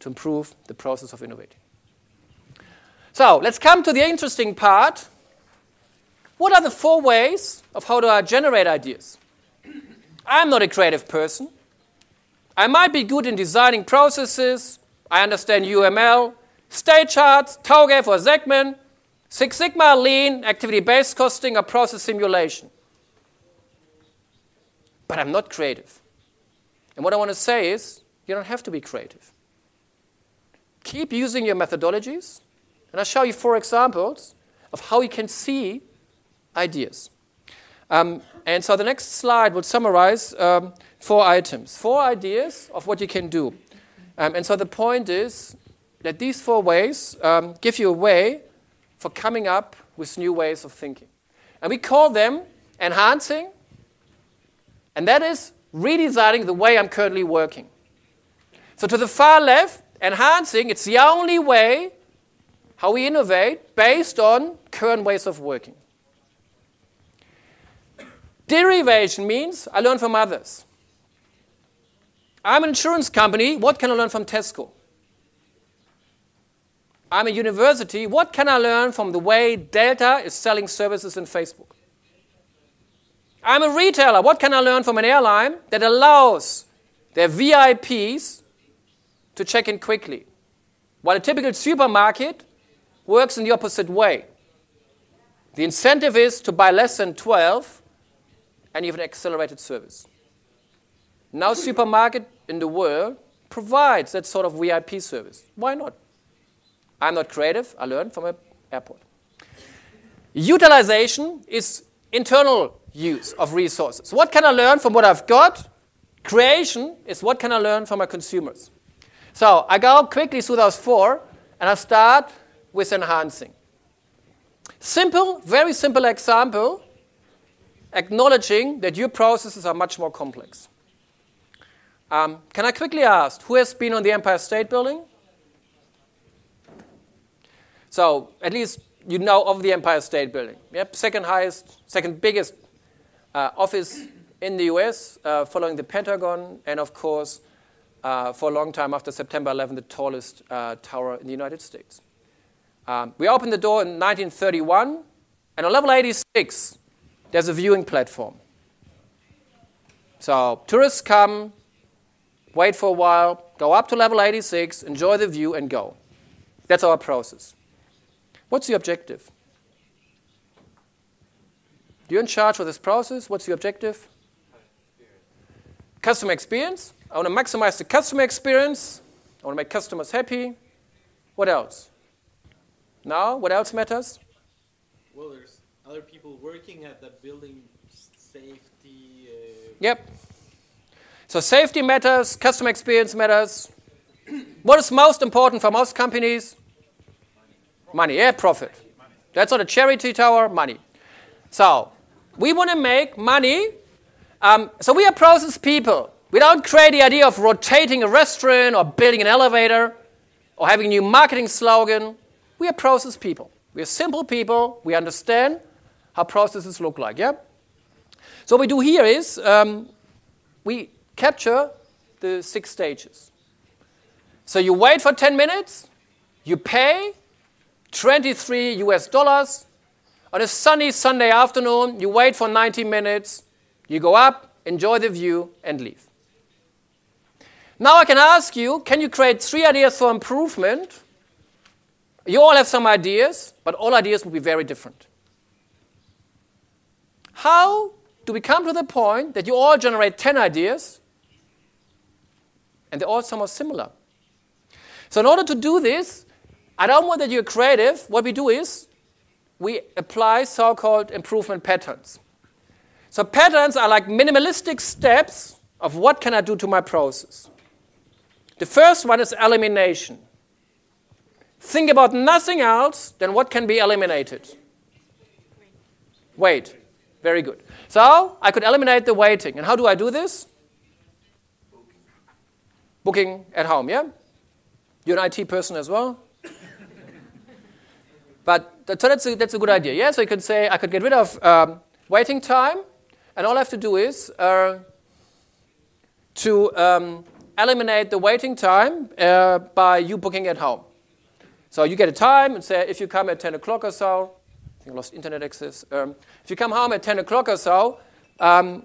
to improve the process of innovating. So let's come to the interesting part. What are the 4 ways of how to generate ideas? I'm not a creative person. I might be good in designing processes. I understand UML, state charts, TOGAF or segment, Six Sigma, Lean, activity-based costing, or process simulation. But I'm not creative. And what I want to say is, you don't have to be creative. Keep using your methodologies, and I'll show you 4 examples of how you can see ideas. And so the next slide will summarize 4 items, 4 ideas of what you can do. And so the point is that these 4 ways give you a way for coming up with new ways of thinking. And we call them enhancing, and that is redesigning the way I'm currently working. So to the far left, enhancing, it's the only way how we innovate based on current ways of working. Derivation means I learn from others. I'm an insurance company. What can I learn from Tesco? I'm a university. What can I learn from the way Delta is selling services in Facebook? I'm a retailer. What can I learn from an airline that allows their VIPs to check in quickly, while a typical supermarket works in the opposite way? The incentive is to buy less than 12, and you have an accelerated service. No supermarket in the world provides that sort of VIP service. Why not? I'm not creative. I learn from an airport. Utilization is internal use of resources. What can I learn from what I've got? Creation is what can I learn from my consumers. So I go quickly through those 4, and I start with enhancing. Simple, very simple example, acknowledging that your processes are much more complex. Can I quickly ask, who has been on the Empire State Building? So at least you know of the Empire State Building. Yep, second biggest office in the US, following the Pentagon, and of course, for a long time after September 11, the tallest tower in the United States. We opened the door in 1931, and on level 86, there's a viewing platform. So tourists come, wait for a while, go up to level 86, enjoy the view, and go. That's our process. What's the objective? You're in charge of this process. What's the objective? Customer experience. I want to maximize the customer experience. I want to make customers happy. What else? Now, what else matters? Well, there's other people working at that building, safety. Yep. So safety matters, customer experience matters. What is most important for most companies? Money, yeah, profit. That's not a charity tower, money. So we want to make money. So we are process people. We don't create the idea of rotating a restaurant or building an elevator or having a new marketing slogan. We are process people. We are simple people. We understand how processes look like, yeah? So what we do here is we capture the 6 stages. So you wait for 10 minutes. You pay $23 US. On a sunny Sunday afternoon, you wait for 90 minutes. You go up, enjoy the view, and leave. Now I can ask you, can you create 3 ideas for improvement? You all have some ideas, but all ideas will be very different. How do we come to the point that you all generate 10 ideas, and they're all somewhat similar? So in order to do this, I don't want that you're creative. What we do is we apply so-called improvement patterns. So patterns are like minimalistic steps of what can I do to my process. The first one is elimination. Think about nothing else than what can be eliminated. Wait. Very good. So I could eliminate the waiting. And how do I do this? Booking at home, yeah? You're an IT person as well? But so that's a good idea. Yeah, so you can say I could get rid of waiting time, and all I have to do is to eliminate the waiting time by you booking at home. So you get a time and say if you come at 10 o'clock or so, I think I lost internet access. If you come home at 10 o'clock or so, I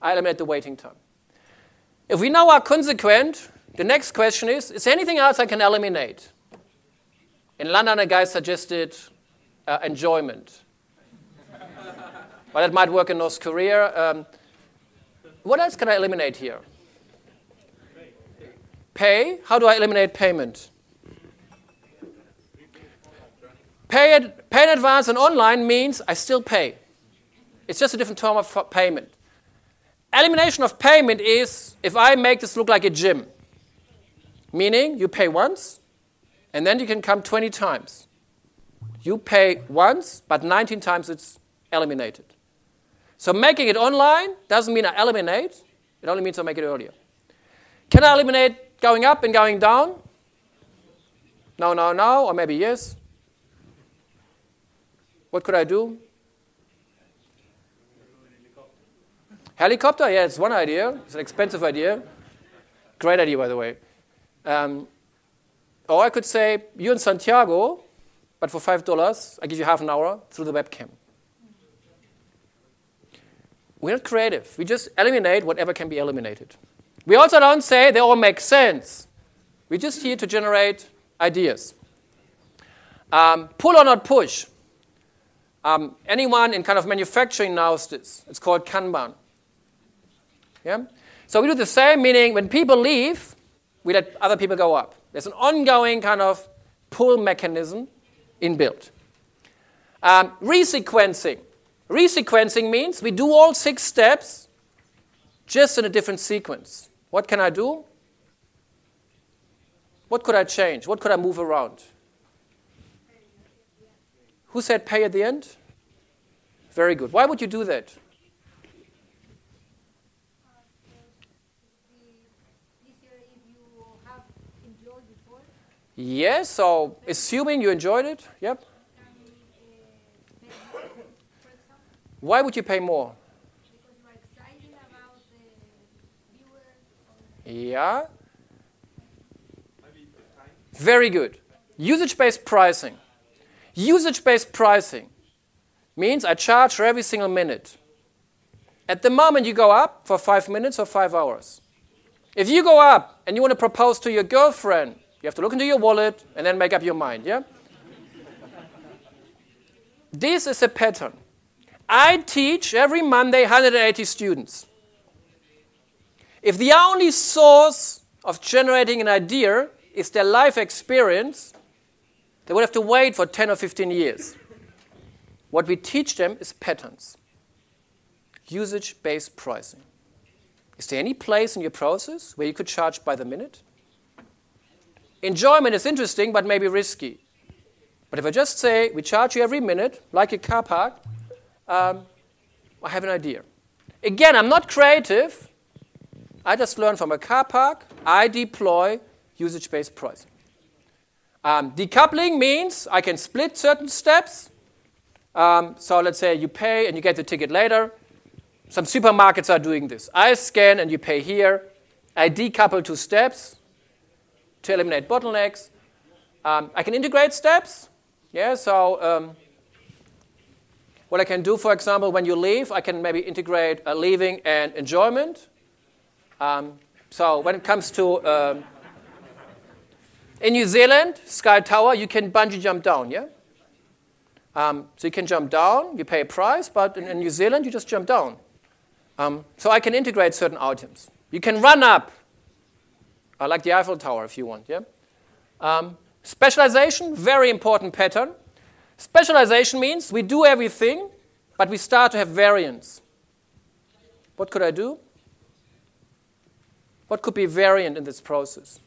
eliminate the waiting time. If we now are consequent, the next question is there anything else I can eliminate? In London, a guy suggested enjoyment. But it might work in North Korea. What else can I eliminate here? Pay. How do I eliminate payment? Pay in advance and online means I still pay. It's just a different form of payment. Elimination of payment is if I make this look like a gym. Meaning you pay once, and then you can come 20 times. You pay once, but 19 times it's eliminated. So making it online doesn't mean I eliminate. It only means I make it earlier. Can I eliminate going up and going down? No, no, no, or maybe yes. What could I do? Helicopter? Yeah, it's one idea. It's an expensive idea. Great idea, by the way. Or I could say, you're in Santiago, but for $5, I give you half an hour through the webcam. We're not creative. We just eliminate whatever can be eliminated. We also don't say they all make sense. We're just here to generate ideas. Pull or not push. Anyone in kind of manufacturing knows this. It's called Kanban. Yeah? So we do the same, meaning when people leave, we let other people go up. There's an ongoing kind of pull mechanism inbuilt. Resequencing. Resequencing means we do all 6 steps just in a different sequence. What can I do? What could I change? What could I move around? Who said pay at the end? Very good. Why would you do that? Yes, so assuming you enjoyed it, yep. Why would you pay more? Because you are excited about the viewers. Yeah. Very good. Usage-based pricing. Usage-based pricing means I charge for every single minute. At the moment you go up for 5 minutes or 5 hours. If you go up and you want to propose to your girlfriend, you have to look into your wallet and then make up your mind, yeah? This is a pattern. I teach every Monday 180 students. If the only source of generating an idea is their life experience, they would have to wait for 10 or 15 years. What we teach them is patterns. Usage-based pricing. Is there any place in your process where you could charge by the minute? Enjoyment is interesting, but maybe risky. But if I just say, we charge you every minute, like a car park, I have an idea. Again, I'm not creative. I just learn from a car park. I deploy usage-based pricing. Decoupling means I can split certain steps. So let's say you pay and you get the ticket later. Some supermarkets are doing this. I scan and you pay here. I decouple 2 steps to eliminate bottlenecks. I can integrate steps. Yeah, so what I can do, for example, when you leave, I can maybe integrate leaving and enjoyment. So when it comes to, in New Zealand, Sky Tower, you can bungee jump down, yeah? So you can jump down, you pay a price, but in New Zealand, you just jump down. So I can integrate certain items. You can run up, like the Eiffel Tower if you want, yeah? Specialization, very important pattern. Specialization means we do everything, but we start to have variance. What could I do? What could be variant in this process?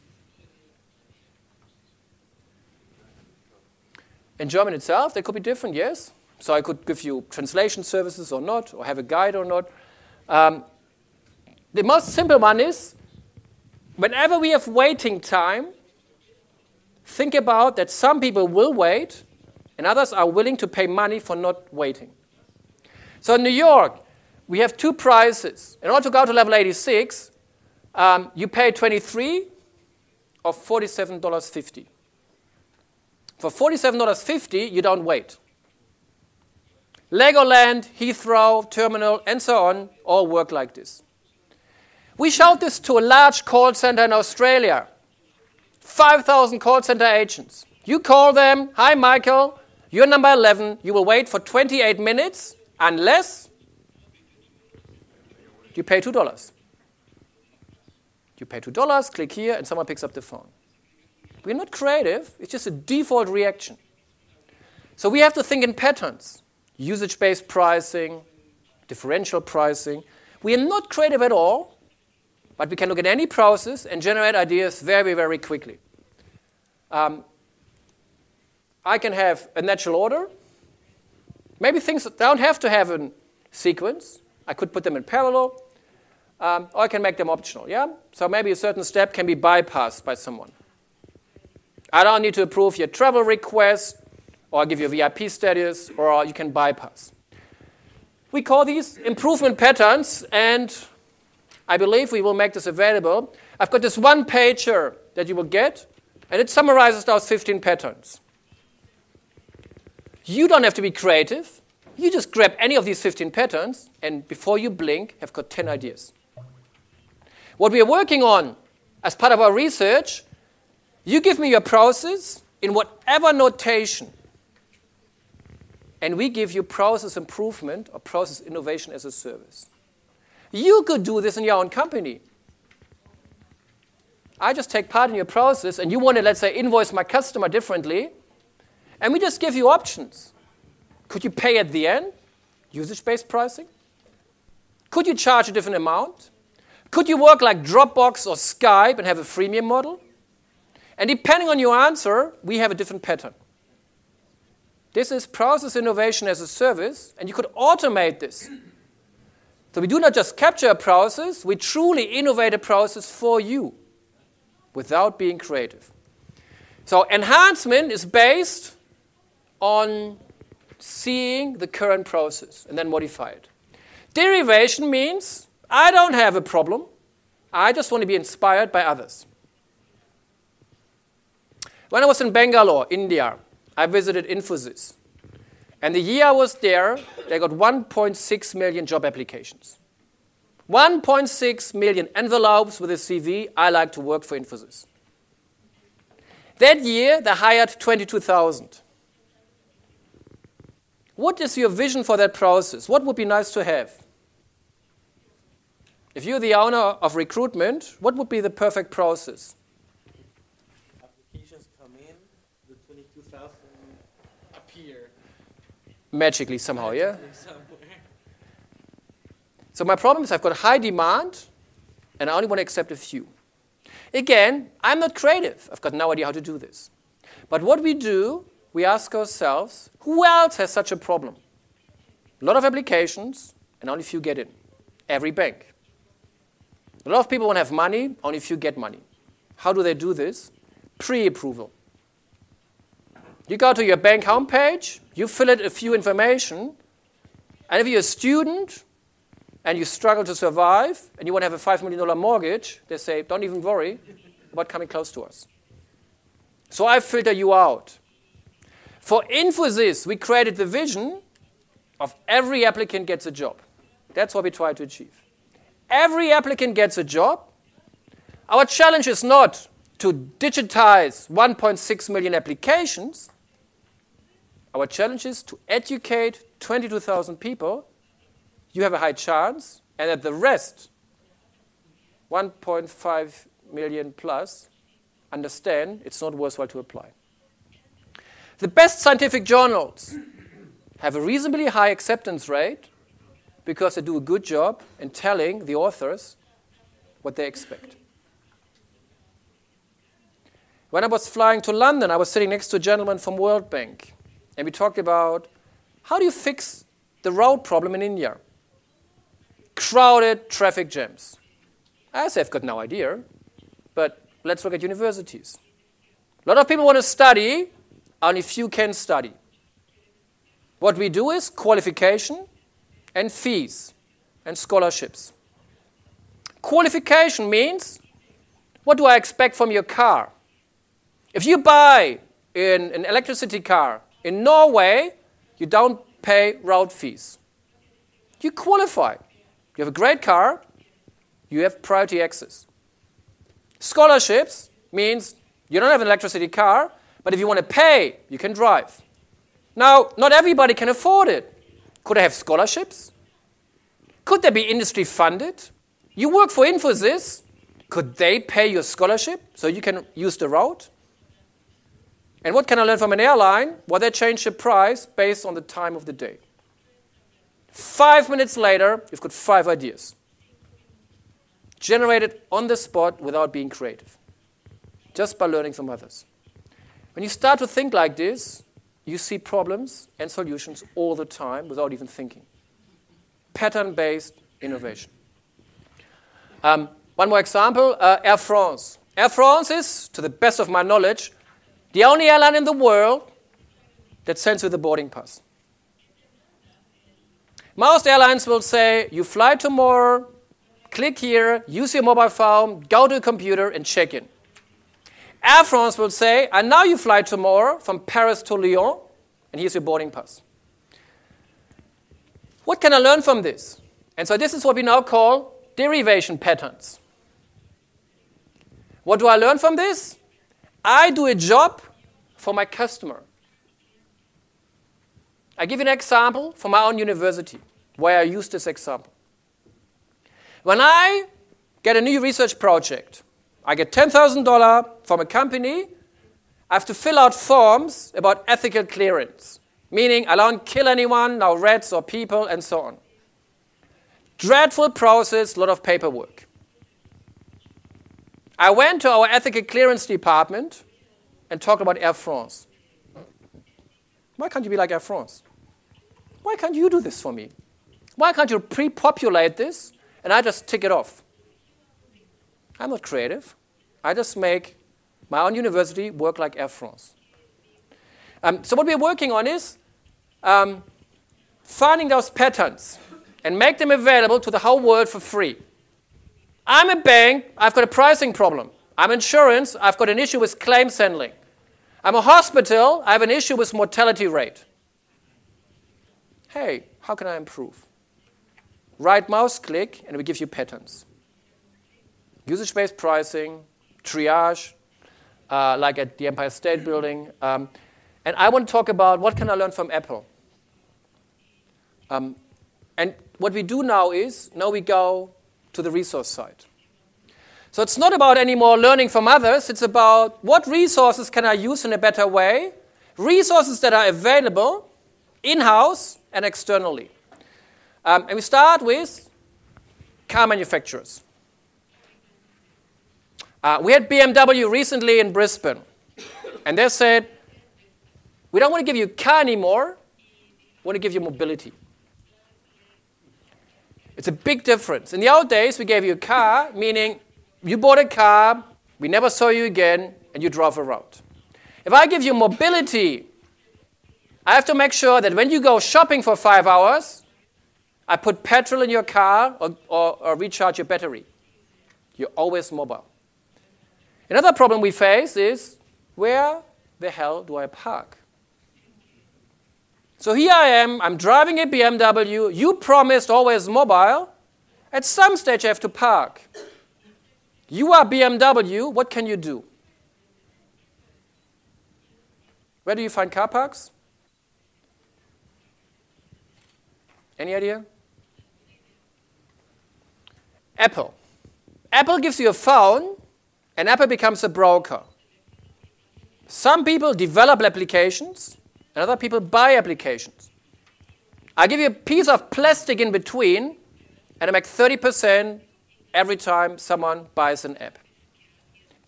Enjoyment itself, they could be different, yes. So I could give you translation services or not, or have a guide or not. The most simple one is whenever we have waiting time, think about that some people will wait and others are willing to pay money for not waiting. So in New York, we have two prices. In order to go to level 86, you pay $23 or $47.50. For $47.50, you don't wait. Legoland, Heathrow, Terminal, and so on all work like this. We showed this to a large call center in Australia. 5,000 call center agents. You call them, hi Michael, you're number 11. You will wait for 28 minutes unless you pay $2. You pay $2, click here, and someone picks up the phone. We're not creative. It's just a default reaction. So we have to think in patterns. Usage-based pricing, differential pricing. We are not creative at all, but we can look at any process and generate ideas very, very quickly. I can have a natural order. Maybe things don't have to have a sequence. I could put them in parallel, or I can make them optional. Yeah? So maybe a certain step can be bypassed by someone. I don't need to approve your travel request, or give you a VIP status, or you can bypass. We call these improvement patterns, and I believe we will make this available. I've got this one pager that you will get, and it summarizes those 15 patterns. You don't have to be creative. You just grab any of these 15 patterns, and before you blink, have got 10 ideas. What we are working on as part of our research, you give me your process in whatever notation, and we give you process improvement or process innovation as a service. You could do this in your own company. I just take part in your process, and you want to, let's say, invoice my customer differently, and we just give you options. Could you pay at the end? Usage-based pricing? Could you charge a different amount? Could you work like Dropbox or Skype and have a freemium model? And depending on your answer, we have a different pattern. This is process innovation as a service, and you could automate this. So we do not just capture a process, we truly innovate a process for you without being creative. So enhancement is based on seeing the current process and then modify it. Derivation means I don't have a problem. I just want to be inspired by others. When I was in Bangalore, India, I visited Infosys. And the year I was there, they got 1.6 million job applications. 1.6 million envelopes with a CV, I like to work for Infosys. That year, they hired 22,000. What is your vision for that process? What would be nice to have? If you're the owner of recruitment, what would be the perfect process? Applications come in, the 22,000 appear. Magically somehow, yeah? Somewhere. So my problem is I've got high demand, and I only want to accept a few. Again, I'm not creative. I've got no idea how to do this. But what we do, we ask ourselves, who else has such a problem? A lot of applications, and only few get in. Every bank. A lot of people want to have money, only few get money. How do they do this? Pre-approval. You go to your bank homepage, you fill in a few information, and if you're a student and you struggle to survive and you want to have a $5 million mortgage, they say, don't even worry about coming close to us. So I filter you out. For Infosys, we created the vision of every applicant gets a job. That's what we try to achieve. Every applicant gets a job. Our challenge is not to digitize 1.6 million applications. Our challenge is to educate 22,000 people. You have a high chance, and that the rest, 1.5 million plus, understand it's not worthwhile to apply. The best scientific journals have a reasonably high acceptance rate because they do a good job in telling the authors what they expect. When I was flying to London, I was sitting next to a gentleman from World Bank, and we talked about how do you fix the road problem in India? Crowded traffic jams. I said, I've got no idea. but let's look at universities. A lot of people want to study, only few can study. What we do is qualification and fees and scholarships. Qualification means, what do I expect from your car? If you buy an electricity car in Norway, you don't pay route fees. You qualify. You have a great car, you have priority access. Scholarships means you don't have an electricity car, but if you want to pay, you can drive. Now, not everybody can afford it. Could I have scholarships? Could they be industry funded? You work for Infosys. Could they pay your scholarship so you can use the route? And what can I learn from an airline? Well, they change the price based on the time of the day. 5 minutes later, you've got 5 ideas. Generated on the spot without being creative. Just by learning from others. When you start to think like this, you see problems and solutions all the time without even thinking. Pattern-based innovation. One more example, Air France. Air France is, to the best of my knowledge, the only airline in the world that sends you the boarding pass. Most airlines will say, you fly tomorrow, click here, use your mobile phone, go to a computer and check in. Air France will say, and now you fly tomorrow from Paris to Lyon, and here's your boarding pass. What can I learn from this? And so this is what we now call derivation patterns. What do I learn from this? I do a job for my customer. I give you an example from my own university, where I use this example. When I get a new research project, I get $10,000 from a company. I have to fill out forms about ethical clearance, meaning I don't kill anyone, no rats or people, and so on. Dreadful process, a lot of paperwork. I went to our ethical clearance department and talked about Air France. Why can't you be like Air France? Why can't you do this for me? Why can't you pre-populate this and I just tick it off? I'm not creative. I just make my own university work like Air France. So what we're working on is finding those patterns and make them available to the whole world for free. I'm a bank, I've got a pricing problem. I'm insurance, I've got an issue with claims handling. I'm a hospital, I have an issue with mortality rate. Hey, how can I improve? Right mouse click, and we give you patterns. Usage-based pricing, triage, like at the Empire State Building. And I want to talk about what can I learn from Apple. And what we do now is, now we go to the resource side. So it's not about anymore learning from others. It's about what resources can I use in a better way, resources that are available in-house and externally. And we start with car manufacturers. We had BMW recently in Brisbane, and they said, we don't want to give you a car anymore, we want to give you mobility. It's a big difference. In the old days, we gave you a car, meaning you bought a car, we never saw you again, and you drove around. If I give you mobility, I have to make sure that when you go shopping for 5 hours, I put petrol in your car or recharge your battery. You're always mobile. Another problem we face is, where the hell do I park? So here I am, I'm driving a BMW, you promised always mobile. At some stage I have to park. You are BMW, what can you do? Where do you find car parks? Any idea? Apple. Apple gives you a phone, and Apple becomes a broker. Some people develop applications, and other people buy applications. I give you a piece of plastic in between, and I make 30% every time someone buys an app.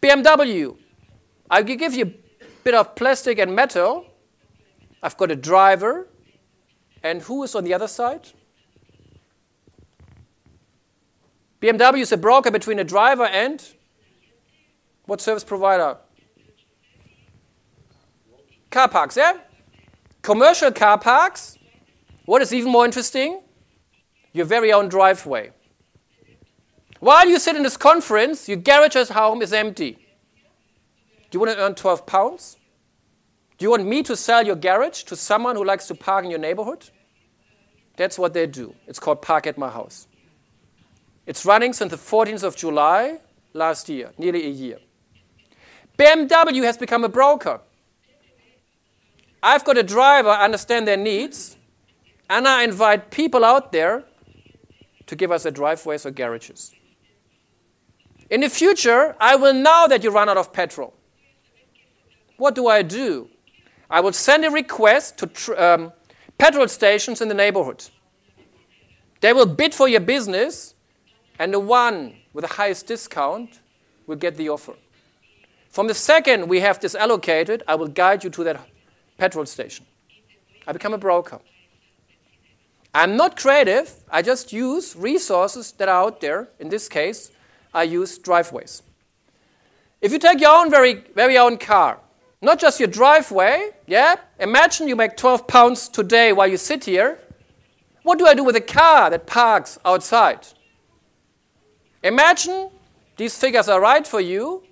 BMW, I give you a bit of plastic and metal. I've got a driver, and who is on the other side? BMW is a broker between a driver and What service provider? Car parks, yeah? Commercial car parks. What is even more interesting? Your very own driveway. While you sit in this conference, your garage at home is empty. Do you want to earn 12 pounds? Do you want me to sell your garage to someone who likes to park in your neighborhood? That's what they do. It's called Park at My House. It's running since the 14th of July last year, nearly a year. BMW has become a broker. I've got a driver, I understand their needs, and I invite people out there to give us their driveways or garages. In the future, I will know that you run out of petrol. What do? I will send a request to petrol stations in the neighborhood. They will bid for your business, and the one with the highest discount will get the offer. From the second we have this allocated, I will guide you to that petrol station. I become a broker. I'm not creative. I just use resources that are out there. In this case, I use driveways. If you take your own very own car, not just your driveway, yeah? Imagine you make 12 pounds today while you sit here. What do I do with a car that parks outside? Imagine these figures are right for you.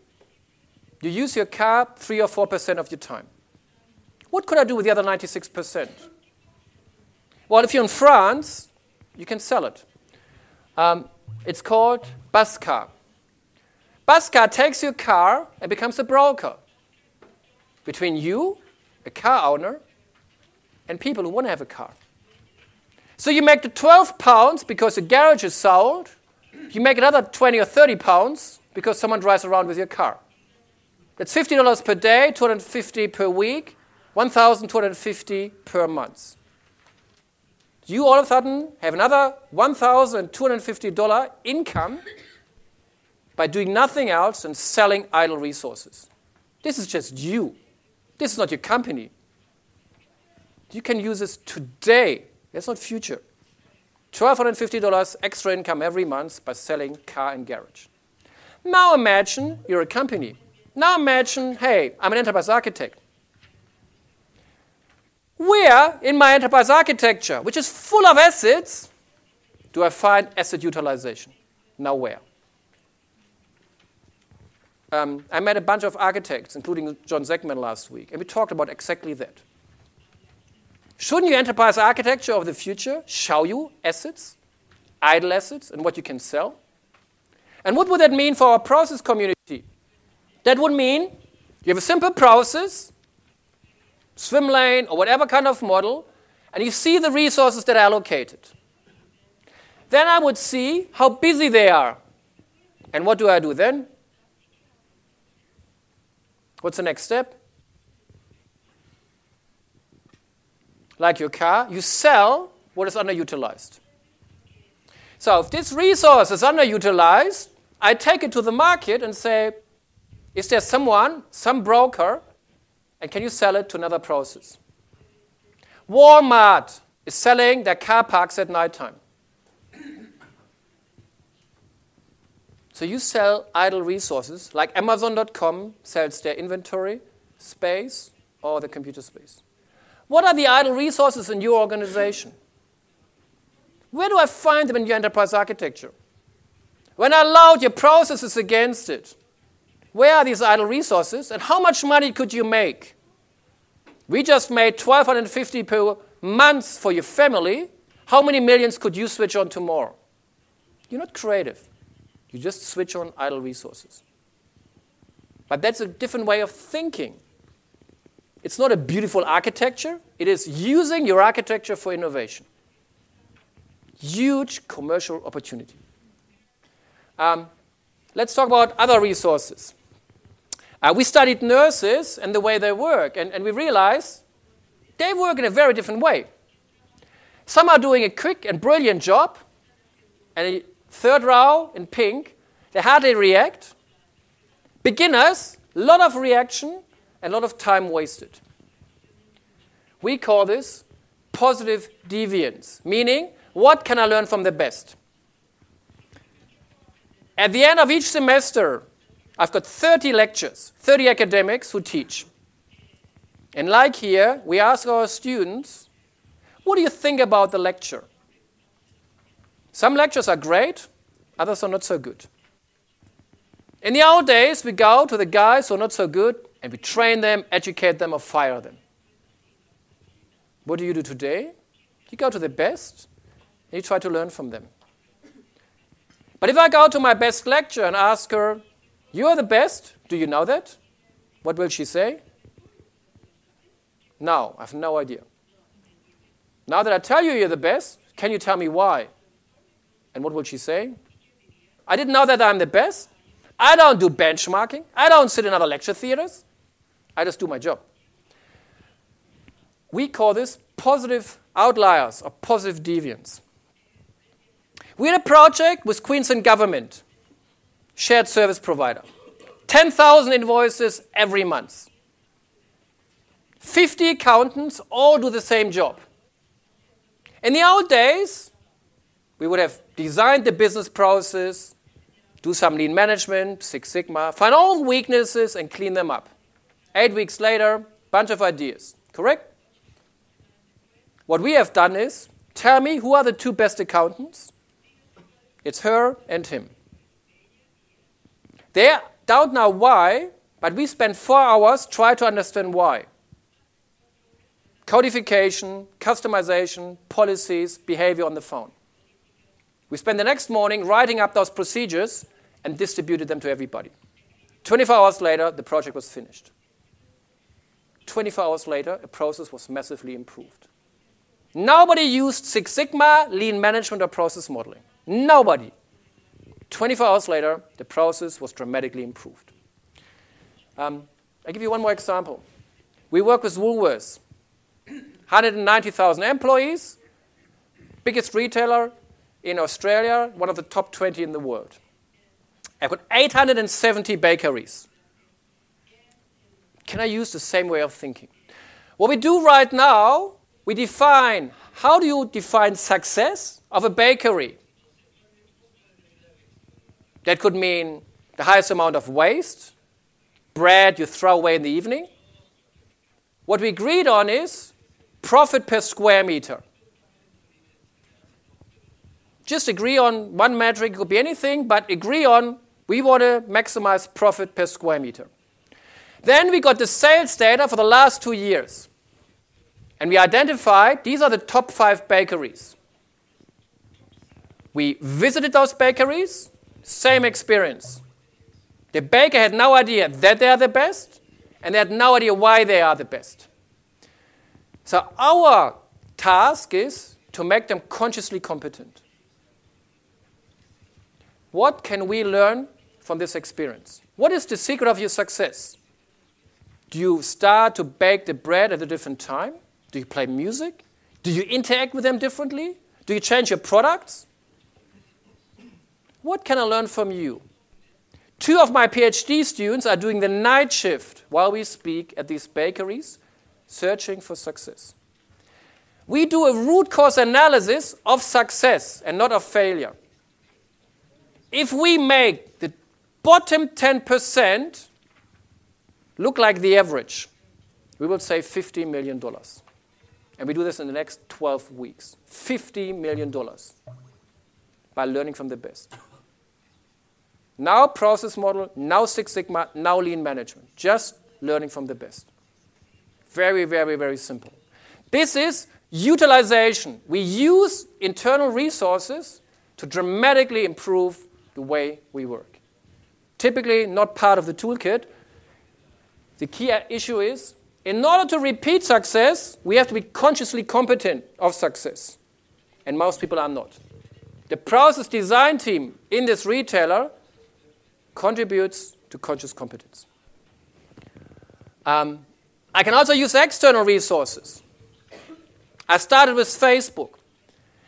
You use your car 3 or 4% of your time. What could I do with the other 96%? Well, if you're in France, you can sell it. It's called bus car. Bus car takes your car and becomes a broker between you, a car owner, and people who want to have a car. So you make the 12 pounds because the garage is sold. You make another 20 or 30 pounds because someone drives around with your car. That's $50 per day, $250 per week, $1,250 per month. You all of a sudden have another $1,250 income by doing nothing else than selling idle resources. This is just you. This is not your company. You can use this today. That's not future. $1,250 extra income every month by selling car and garage. Now imagine you're a company. Now imagine, hey, I'm an enterprise architect. Where in my enterprise architecture, which is full of assets, do I find asset utilization? Nowhere. I met a bunch of architects, including John Zegman last week, and we talked about exactly that. Shouldn't your enterprise architecture of the future show you assets, idle assets, and what you can sell? And what would that mean for our process community? That would mean you have a simple process, swim lane, or whatever kind of model, and you see the resources that are allocated. Then I would see how busy they are. And what do I do then? What's the next step? Like your car, you sell what is underutilized. So if this resource is underutilized, I take it to the market and say, is there someone, some broker, and can you sell it to another process? Walmart is selling their car parks at nighttime. So you sell idle resources, like Amazon.com sells their inventory space or the computer space. What are the idle resources in your organization? Where do I find them in your enterprise architecture? When I load your processes against it, where are these idle resources and how much money could you make? We just made $1,250 per month for your family. How many millions could you switch on tomorrow? You're not creative. You just switch on idle resources. But that's a different way of thinking. It's not a beautiful architecture. It is using your architecture for innovation. Huge commercial opportunity. Let's talk about other resources. We studied nurses and the way they work, and we realized they work in a very different way. Some are doing a quick and brilliant job, and a third row in pink, they hardly react. Beginners, a lot of reaction, and a lot of time wasted. We call this positive deviance, meaning, what can I learn from the best? At the end of each semester, I've got 30 lectures, 30 academics who teach. And like here, we ask our students, what do you think about the lecture? Some lectures are great, others are not so good. In the old days, we go to the guys who are not so good, and we train them, educate them, or fire them. What do you do today? You go to the best, and you try to learn from them. But if I go to my best lecturer and ask her, you are the best, do you know that? What will she say? No, I have no idea. Now that I tell you you're the best, can you tell me why? And what will she say? I didn't know that I'm the best. I don't do benchmarking. I don't sit in other lecture theaters. I just do my job. We call this positive outliers or positive deviance. We had a project with Queensland government, shared service provider. 10,000 invoices every month. 50 accountants all do the same job. In the old days, we would have designed the business process, do some lean management, Six Sigma, find all the weaknesses and clean them up. 8 weeks later, bunch of ideas, correct? What we have done is, tell me who are the 2 best accountants. It's her and him. They don't know why, but we spent 4 hours trying to understand why. Codification, customization, policies, behavior on the phone. We spent the next morning writing up those procedures and distributed them to everybody. 24 hours later, the project was finished. 24 hours later, a process was massively improved. Nobody used Six Sigma, lean management, or process modeling. Nobody. 24 hours later, the process was dramatically improved. I'll give you one more example. We work with Woolworths. 190,000 employees, biggest retailer in Australia, one of the top 20 in the world. I've got 870 bakeries. Can I use the same way of thinking? What we do right now, we define, how do you define success of a bakery? That could mean the highest amount of waste, bread you throw away in the evening. What we agreed on is profit per square meter. Just agree on one metric, it could be anything, but agree on we want to maximize profit per square meter. Then we got the sales data for the last 2 years. And we identified these are the top 5 bakeries. We visited those bakeries, same experience. The baker had no idea that they are the best, and they had no idea why they are the best. So our task is to make them consciously competent. What can we learn from this experience? What is the secret of your success? Do you start to bake the bread at a different time? Do you play music? Do you interact with them differently? Do you change your products? What can I learn from you? 2 of my PhD students are doing the night shift while we speak at these bakeries, searching for success. We do a root cause analysis of success and not of failure. If we make the bottom 10% look like the average, we will save $50 million. And we do this in the next 12 weeks. $50 million by learning from the best. Now process model, now Six Sigma, now lean management. Just learning from the best. Very, very, very simple. This is utilization. We use internal resources to dramatically improve the way we work. Typically not part of the toolkit. The key issue is, in order to repeat success, we have to be consciously competent of success. And most people are not. The process design team in this retailer contributes to conscious competence. I can also use external resources. I started with Facebook.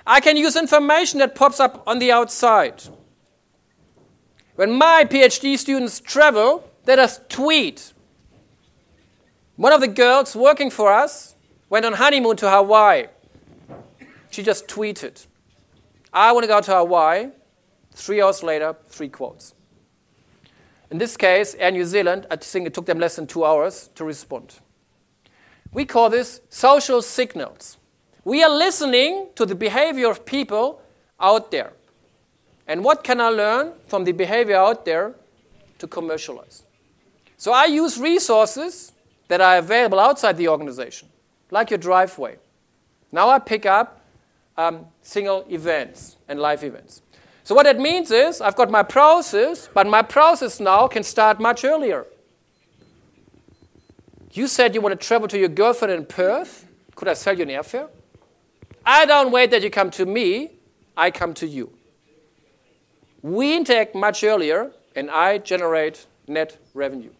I can use information that pops up on the outside. When my PhD students travel, they just tweet. One of the girls working for us went on honeymoon to Hawaii. She just tweeted, I want to go to Hawaii. 3 hours later, 3 quotes. In this case, Air New Zealand, I think it took them less than 2 hours to respond. We call this social signals. We are listening to the behavior of people out there. And what can I learn from the behavior out there to commercialize? So I use resources that are available outside the organization, like your driveway. Now I pick up single events and live events. So what that means is I've got my process, but my process now can start much earlier. You said you want to travel to your girlfriend in Perth. Could I sell you an airfare? I don't wait that you come to me. I come to you. We interact much earlier, and I generate net revenue.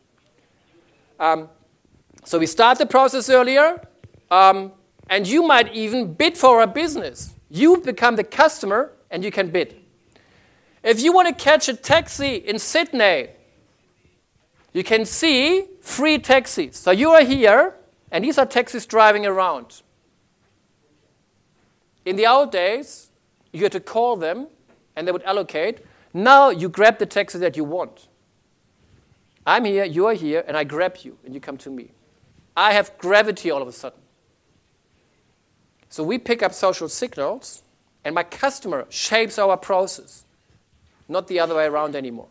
So we start the process earlier, and you might even bid for a business. You become the customer, and you can bid. If you want to catch a taxi in Sydney, you can see free taxis. So you are here, and these are taxis driving around. In the old days, you had to call them, and they would allocate. Now you grab the taxi that you want. I'm here, you are here, and I grab you, and you come to me. I have gravity all of a sudden. So we pick up social signals, and my customer shapes our process, not the other way around anymore.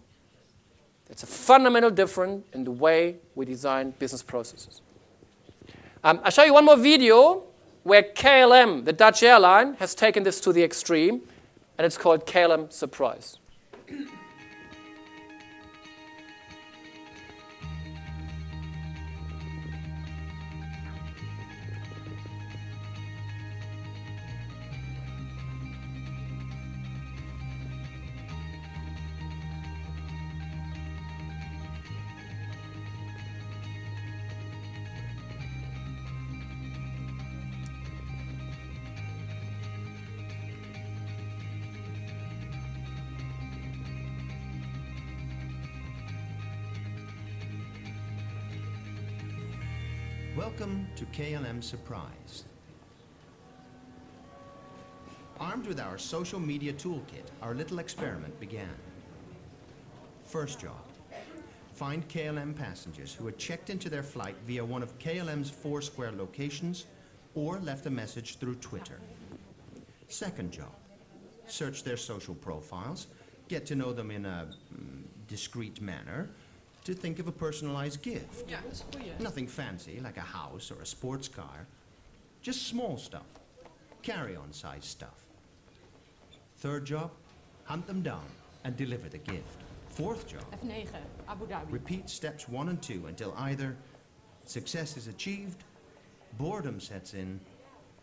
It's a fundamental difference in the way we design business processes. I'll show you one more video where KLM, the Dutch airline, has taken this to the extreme, and it's called KLM Surprise. Welcome to KLM Surprise. Armed with our social media toolkit, our little experiment began. First job, find KLM passengers who had checked into their flight via one of KLM's Foursquare locations or left a message through Twitter. Second job, search their social profiles, get to know them in a discreet manner, to think of a personalized gift. Ja, dat is een goeie. Nothing fancy, like a house or a sports car. Just small stuff. Carry-on size stuff. Third job, hunt them down and deliver the gift. Fourth job, F9, Abu Dhabi. repeat steps 1 and 2 until either success is achieved, boredom sets in,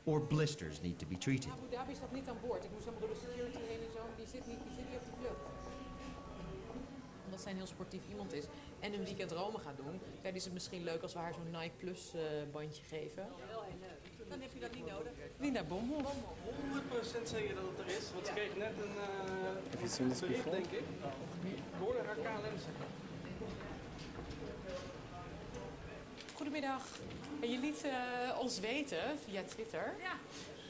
or blisters need to be treated. Abu Dhabi staat niet aan boord. Ik moest helemaal door de security heen en zo. Die zit niet op de vlucht. Omdat zij een heel sportief iemand is en een weekend Rome gaat doen, kijk, is het misschien leuk als we haar zo'n Nike Plus bandje geven. Ja, wel heel leuk. Dan heb je dat niet nodig. Niet naar Bomhof. 100% zeker dat het er is, want ze kreeg net een bericht, denk ik. Ik hoorde haar KLM zeggen. Goedemiddag. En je liet ons weten via Twitter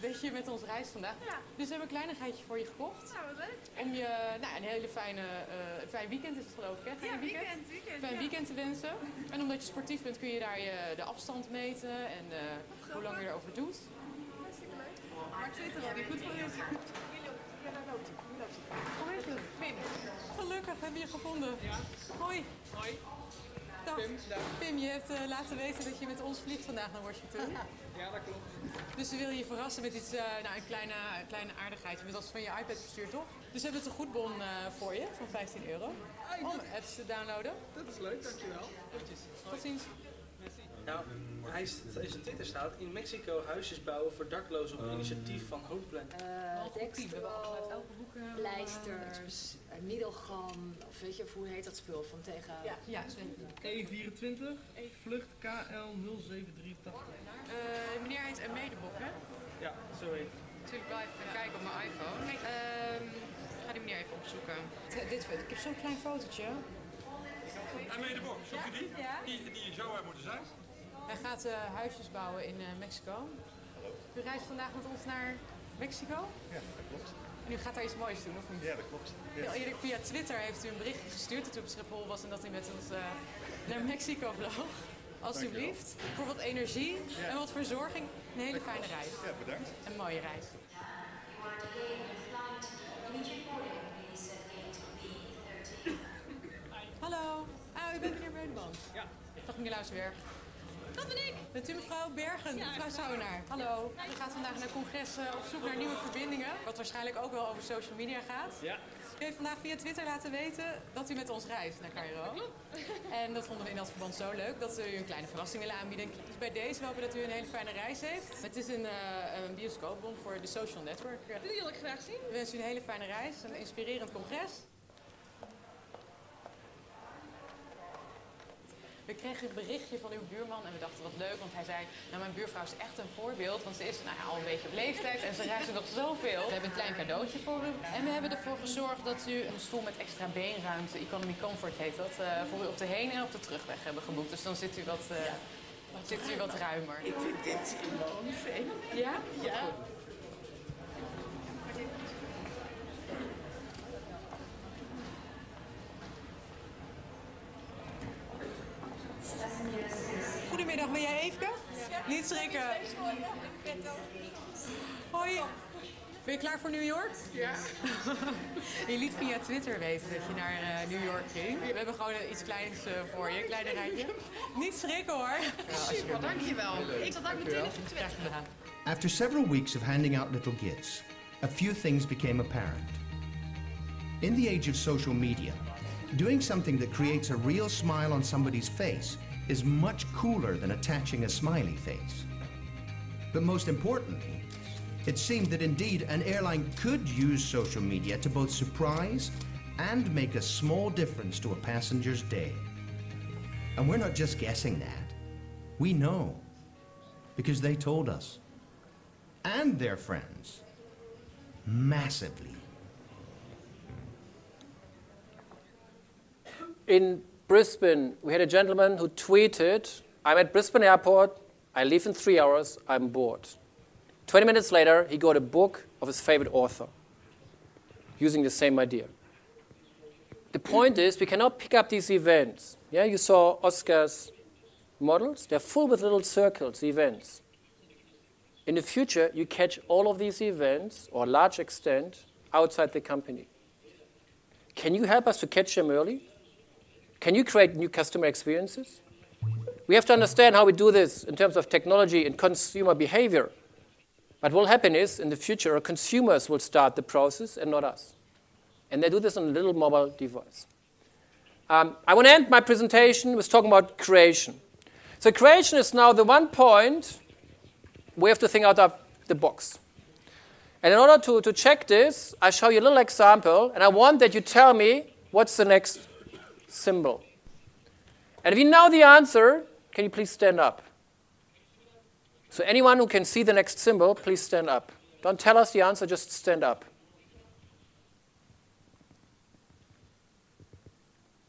dat je met ons reist vandaag. Ja. Dus we hebben een kleinigheidje voor je gekocht. Nou, wat leuk. Om je een hele fijn weekend is het geloof ik, hè? Ja, weekend. Fijn weekend te wensen. En omdat je sportief bent kun je daar de afstand meten en hoe lang je erover doet. Hartstikke leuk. Maar ik weet er al die goed voor is. Ja, daar loopt hij. Kom even. Pim. Gelukkig hebben we je gevonden. Ja. Hoi. Hoi. Dag. Pim, je hebt laten weten dat je met ons vliegt vandaag naar Washington. Ja, dat klopt. Dus we willen je verrassen met iets, een kleine aardigheid. Je bent als van je iPad verstuurd, toch? Dus we hebben een tegoedbon voor je van €15 om apps te downloaden. Dat is leuk, dankjewel. Tot ziens. Nou, deze Twitter staat: in Mexico huisjes bouwen voor daklozen op initiatief van Hoopland. Lijsters, middelgan, of weet je, of hoe heet dat spul van tegen... Ja, E24, vlucht KL 0783. meneer heet Medebok, hè? Ja, zo heet het. Natuurlijk wel even gaan kijken op mijn iPhone. Ik ga die meneer even opzoeken. Ik heb zo'n klein fotootje. En Medebok, zoekt u die? Ja. Die zou er moeten zijn. Hij gaat huisjes bouwen in Mexico. U reist vandaag met ons naar Mexico? Ja, dat klopt. En u gaat daar iets moois doen, of niet? Ja, dat klopt. Ja. Heel eerlijk, via Twitter heeft u een berichtje gestuurd dat u op Schiphol was en dat u met ons naar Mexico vloog. Alsjeblieft. Voor wat energie en wat verzorging. Een hele fijne reis. Ja, bedankt. Een mooie reis. Hallo. U bent meneer Breedman. Ja. Dag meneer Luisberg. Dat ben ik. Bent u mevrouw Bergen, mevrouw Sauenaar? Hallo. U gaat vandaag naar congres op zoek naar nieuwe verbindingen. Wat waarschijnlijk ook wel over social media gaat. Ja. U heeft vandaag via Twitter laten weten dat u met ons reist naar Cairo. En dat vonden we in dat verband zo leuk dat we u een kleine verrassing willen aanbieden. Dus bij deze hopen dat u een hele fijne reis heeft. Het is een bioscoopbon voor de social network. Die wil ik graag zien. We wensen u een hele fijne reis, een inspirerend congres. We kregen een berichtje van uw buurman en we dachten wat leuk, want hij zei, nou mijn buurvrouw is echt een voorbeeld, want ze is al een beetje op leeftijd en ze reist nog zoveel. We hebben een klein cadeautje voor u en we hebben ervoor gezorgd dat u een stoel met extra beenruimte, economy comfort heet dat, voor u op de heen- en op de terugweg hebben geboekt. Dus dan zit u wat ruimer. Ik vind dit gewoon fijn. Ja? Ja. Goedemiddag, ben jij Eefke? Ja. Niet schrikken. Hoi. Ben je klaar voor New York? Ja. Je liet via Twitter weten dat je naar New York ging. We hebben gewoon iets kleins voor je, een kleine rijtje. Niet schrikken hoor. Super, dankjewel. Ik zal daar meteen even twitteren. After several weeks of handing out little gifts, a few things became apparent. In the age of social media, doing something that creates a real smile on somebody's face is much cooler than attaching a smiley face. But most importantly, it seemed that indeed an airline could use social media to both surprise and make a small difference to a passenger's day. And we're not just guessing that. We know, because they told us. And their friends. Massively. In Brisbane, we had a gentleman who tweeted, I'm at Brisbane Airport, I leave in 3 hours, I'm bored. 20 minutes later, he got a book of his favorite author, using the same idea. The point is, we cannot pick up these events. Yeah, you saw Oscar's models. They're full with little circles, events. In the future, you catch all of these events, or a large extent, outside the company. Can you help us to catch them early? Can you create new customer experiences? We have to understand how we do this in terms of technology and consumer behavior. But what will happen is, in the future, consumers will start the process and not us. And they do this on a little mobile device. I want to end my presentation with talking about creation. So creation is now the one point we have to think out of the box. And in order to check this, I show you a little example, and I want that you tell me what's the next symbol. And if you know the answer, can you please stand up? So anyone who can see the next symbol, please stand up. Don't tell us the answer, just stand up.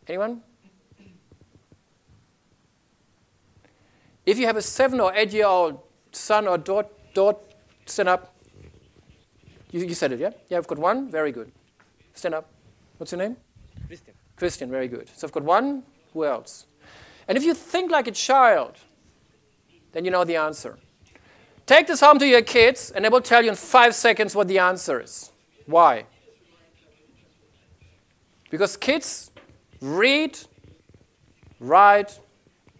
Anyone? If you have a 7 or 8-year-old son or daughter, stand up. You said it, yeah? Yeah, I've got one. Very good. Stand up. What's your name? Christian. Christian, very good. So I've got one. Who else? And if you think like a child, then you know the answer. Take this home to your kids, and they will tell you in 5 seconds what the answer is. Why? Because kids read, write,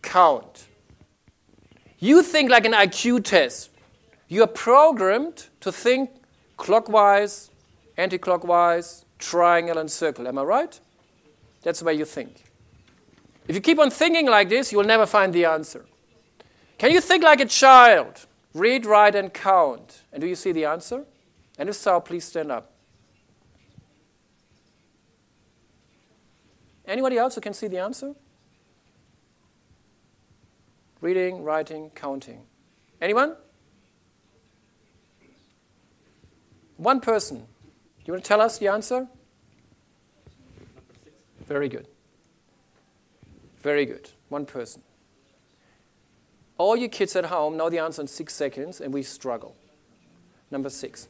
count. You think like an IQ test. You are programmed to think clockwise, anti-clockwise, triangle, and circle. Am I right? That's the way you think. If you keep on thinking like this, you will never find the answer. Can you think like a child? Read, write, and count. And do you see the answer? And if so, please stand up. Anybody else who can see the answer? Reading, writing, counting. Anyone? One person. Do you want to tell us the answer? Very good. Very good. One person. All you kids at home know the answer in 6 seconds, and we struggle. Number 6.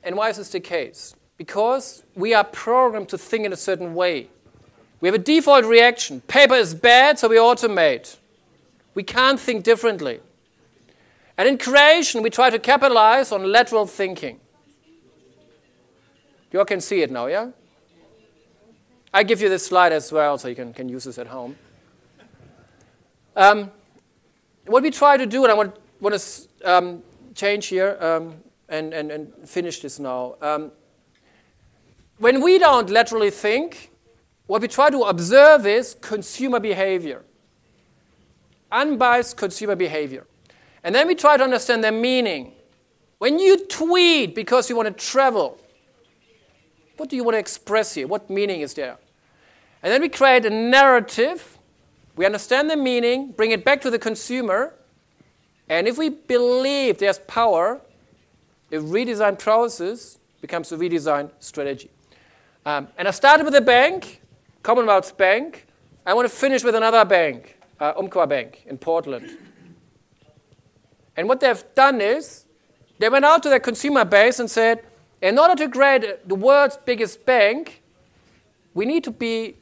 And why is this the case? Because we are programmed to think in a certain way. We have a default reaction. Paper is bad, so we automate. We can't think differently. And in creation, we try to capitalize on lateral thinking. You all can see it now, yeah? I give you this slide as well, so you can use this at home. What we try to do, and I want to change here and finish this now. When we don't laterally think, what we try to observe is consumer behavior. Unbiased consumer behavior. And then we try to understand their meaning. When you tweet because you want to travel, what do you want to express here? What meaning is there? And then we create a narrative. We understand the meaning, bring it back to the consumer. And if we believe there's power, a redesigned process becomes a redesigned strategy. And I started with a bank, Commonwealth's Bank. I want to finish with another bank, Umpqua Bank in Portland. And what they've done is, they went out to their consumer base and said, in order to create the world's biggest bank, we need to be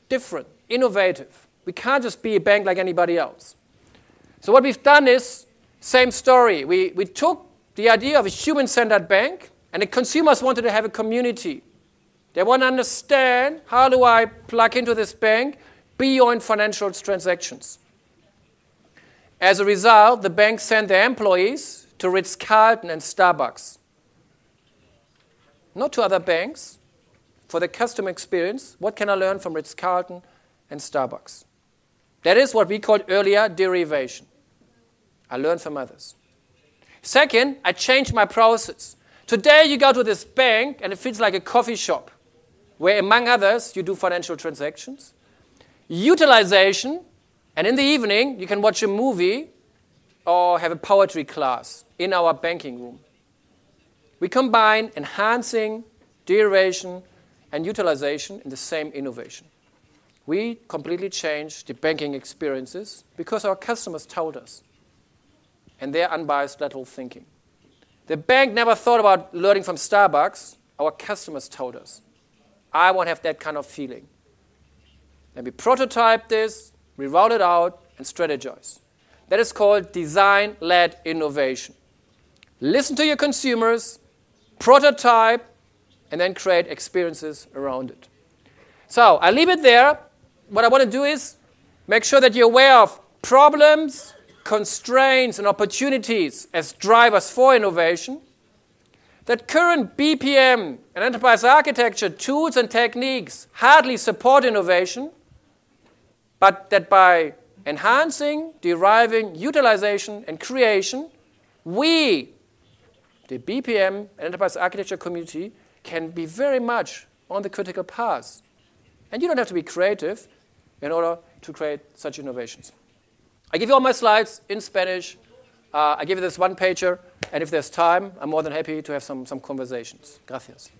different, innovative. We can't just be a bank like anybody else. So what we've done is, same story. We took the idea of a human-centered bank, and the consumers wanted to have a community. They want to understand, how do I plug into this bank beyond financial transactions? As a result, the bank sent their employees to Ritz-Carlton and Starbucks. Not to other banks. For the customer experience, what can I learn from Ritz-Carlton and Starbucks? That is what we called earlier derivation. I learn from others. Second, I changed my process. Today you go to this bank and it feels like a coffee shop where, among others, you do financial transactions. Utilization, and in the evening you can watch a movie or have a poetry class in our banking room. We combine enhancing, derivation, and utilization in the same innovation. We completely changed the banking experiences because our customers told us, and their unbiased lateral thinking. The bank never thought about learning from Starbucks. Our customers told us, I want to have that kind of feeling. Then we prototype this, we roll it out, and strategize. That is called design-led innovation. Listen to your consumers, prototype, and then create experiences around it. So I leave it there. What I want to do is make sure that you're aware of problems, constraints, and opportunities as drivers for innovation, that current BPM and enterprise architecture tools and techniques hardly support innovation, but that by enhancing, deriving, utilization, and creation, we, the BPM and enterprise architecture community, can be very much on the critical path. And you don't have to be creative in order to create such innovations. I give you all my slides in Spanish. I give you this one-pager, and if there's time, I'm more than happy to have some conversations. Gracias.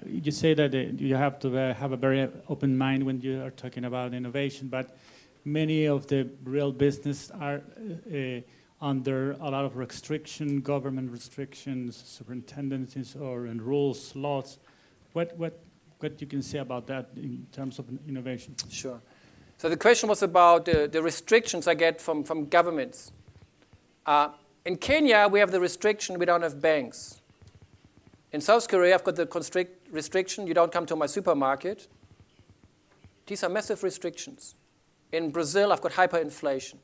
You say that you have to have a very open mind when you are talking about innovation, but many of the real business are under a lot of restriction, government restrictions, superintendencies, or in rules, laws. What you can say about that in terms of innovation? Sure. So the question was about the restrictions I get from governments. In Kenya, we have the restriction we don't have banks. In South Korea, I've got the restriction you don't come to my supermarket. These are massive restrictions. In Brazil, I've got hyperinflation.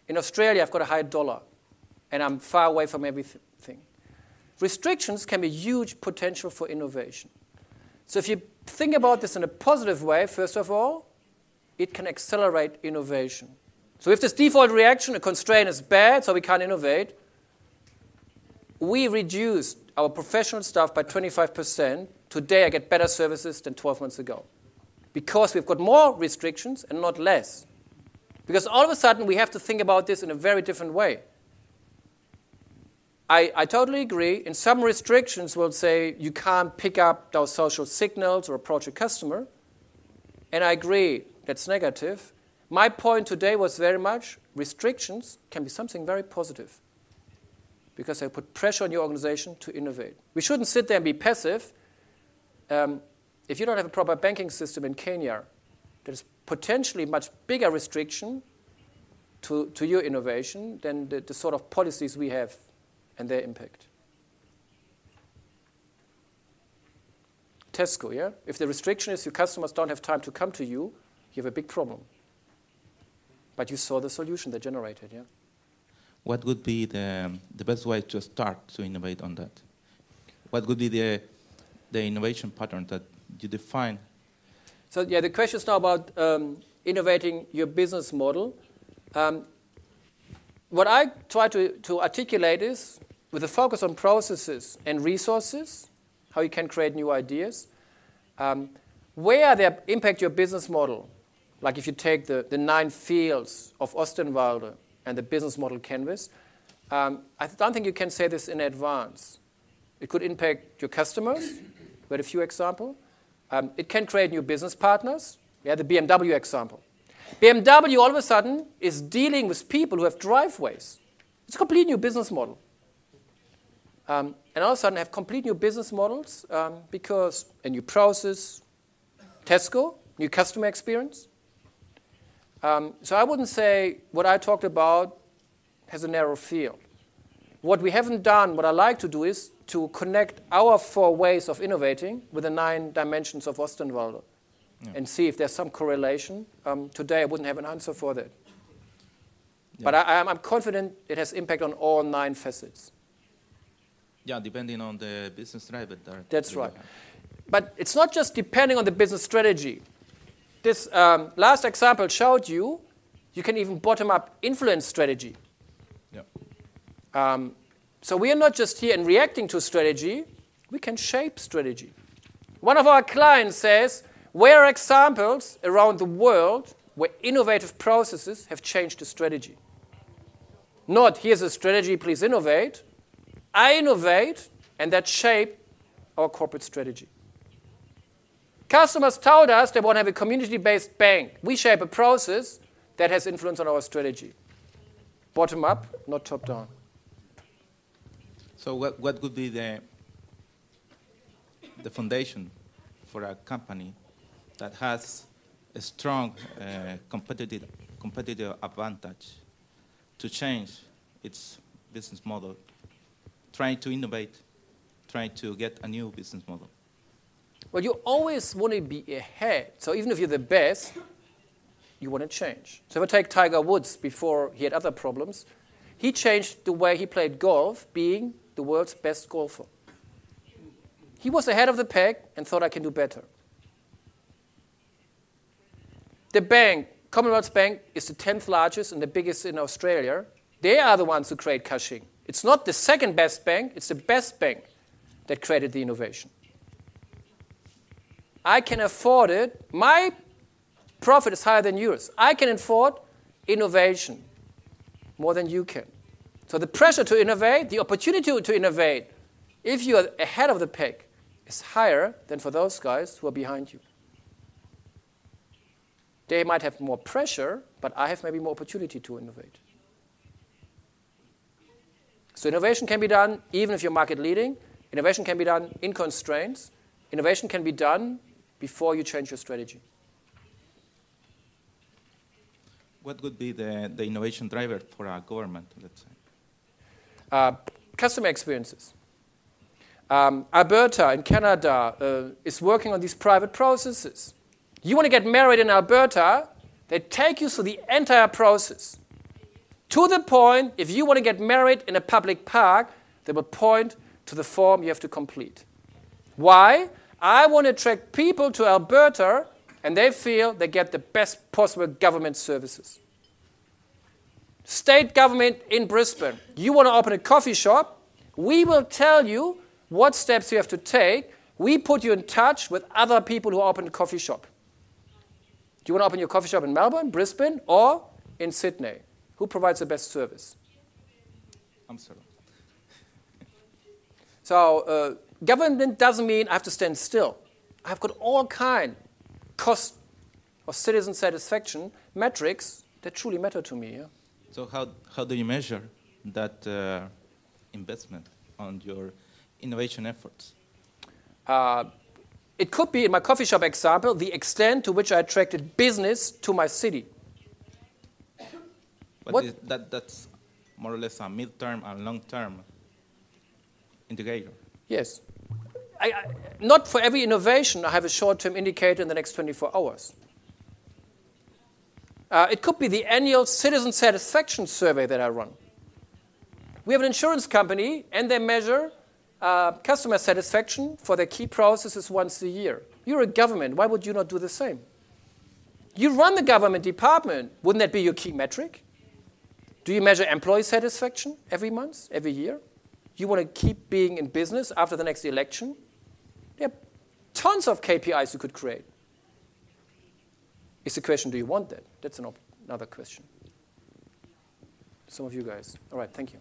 In Australia, I've got a high dollar, and I'm far away from everything. Restrictions can be huge potential for innovation. So if you think about this in a positive way, first of all, it can accelerate innovation. So if this default reaction, a constraint is bad, so we can't innovate, we reduced our professional staff by 25%. Today, I get better services than 12 months ago because we've got more restrictions and not less. Because all of a sudden, we have to think about this in a very different way. I totally agree. In some restrictions, we'll say you can't pick up those social signals or approach a customer. And I agree. that's negative. My point today was very much restrictions can be something very positive because they put pressure on your organization to innovate. We shouldn't sit there and be passive. If you don't have a proper banking system in Kenya, there's potentially much bigger restriction to your innovation than the sort of policies we have and their impact. Tesco, yeah? If the restriction is your customers don't have time to come to you, you have a big problem. But you saw the solution they generated, yeah? What would be the best way to start to innovate on that? What would be the innovation pattern that you define? So yeah, the question is now about innovating your business model. What I try to articulate is, with a focus on processes and resources, how you can create new ideas, where they impact your business model. Like if you take the 9 fields of Ostenwalde and the business model canvas, I don't think you can say this in advance. It could impact your customers. We had a few examples. It can create new business partners. Yeah, the BMW example. BMW all of a sudden is dealing with people who have driveways. It's a complete new business model. And all of a sudden have complete new business models because a new process, Tesco, new customer experience. So I wouldn't say what I talked about has a narrow field. What we haven't done, what I like to do is to connect our 4 ways of innovating with the 9 dimensions of Ostenwalde and see if there's some correlation. Today I wouldn't have an answer for that. Yeah. But I'm confident it has impact on all 9 facets. Yeah, depending on the business driver. That's right. But it's not just depending on the business strategy. This last example showed you can even bottom-up influence strategy. Yeah. So we are not just here in reacting to strategy. We can shape strategy. One of our clients says, where are examples around the world where innovative processes have changed the strategy? Not, here's a strategy, please innovate. I innovate, and that shaped our corporate strategy. Customers told us they want to have a community-based bank. We shape a process that has influence on our strategy. Bottom up, not top down. So what would be the foundation for a company that has a strong competitive advantage to change its business model, trying to innovate, trying to get a new business model? Well, you always want to be ahead. So even if you're the best, you want to change. So if I take Tiger Woods before he had other problems, he changed the way he played golf, being the world's best golfer. He was ahead of the pack and thought, I can do better. The bank, Commonwealth Bank, is the 10th largest and the biggest in Australia. They are the ones who create Cushing. It's not the second best bank, it's the best bank that created the innovation. I can afford it. My profit is higher than yours. I can afford innovation more than you can. So the pressure to innovate, the opportunity to innovate, if you are ahead of the pack, is higher than for those guys who are behind you. They might have more pressure, but I have maybe more opportunity to innovate. So innovation can be done even if you're market leading. Innovation can be done in constraints. Innovation can be done before you change your strategy. What would be the innovation driver for our government, let's say? Customer experiences. Alberta in Canada is working on these private processes. You want to get married in Alberta, they take you through the entire process. To the point, if you want to get married in a public park, they will point to the form you have to complete. Why? I want to attract people to Alberta, and they feel they get the best possible government services. State government in Brisbane. You want to open a coffee shop? We will tell you what steps you have to take. We put you in touch with other people who open a coffee shop. Do you want to open your coffee shop in Melbourne, Brisbane, or in Sydney? Who provides the best service? Amsterdam. So government doesn't mean I have to stand still. I've got all kind cost of citizen satisfaction metrics that truly matter to me. Yeah? So how do you measure that investment on your innovation efforts? It could be, in my coffee shop example, the extent to which I attracted business to my city. But that's more or less a mid-term and long-term indicator. Yes. Not for every innovation I have a short-term indicator in the next 24 hours. It could be the annual citizen satisfaction survey that I run. We have an insurance company, and they measure customer satisfaction for their key processes once a year. You're a government. Why would you not do the same? You run the government department. Wouldn't that be your key metric? Do you measure employee satisfaction every month, every year? You want to keep being in business after the next election? There are tons of KPIs you could create. It's the question, do you want that? That's another question. Some of you guys. All right, thank you.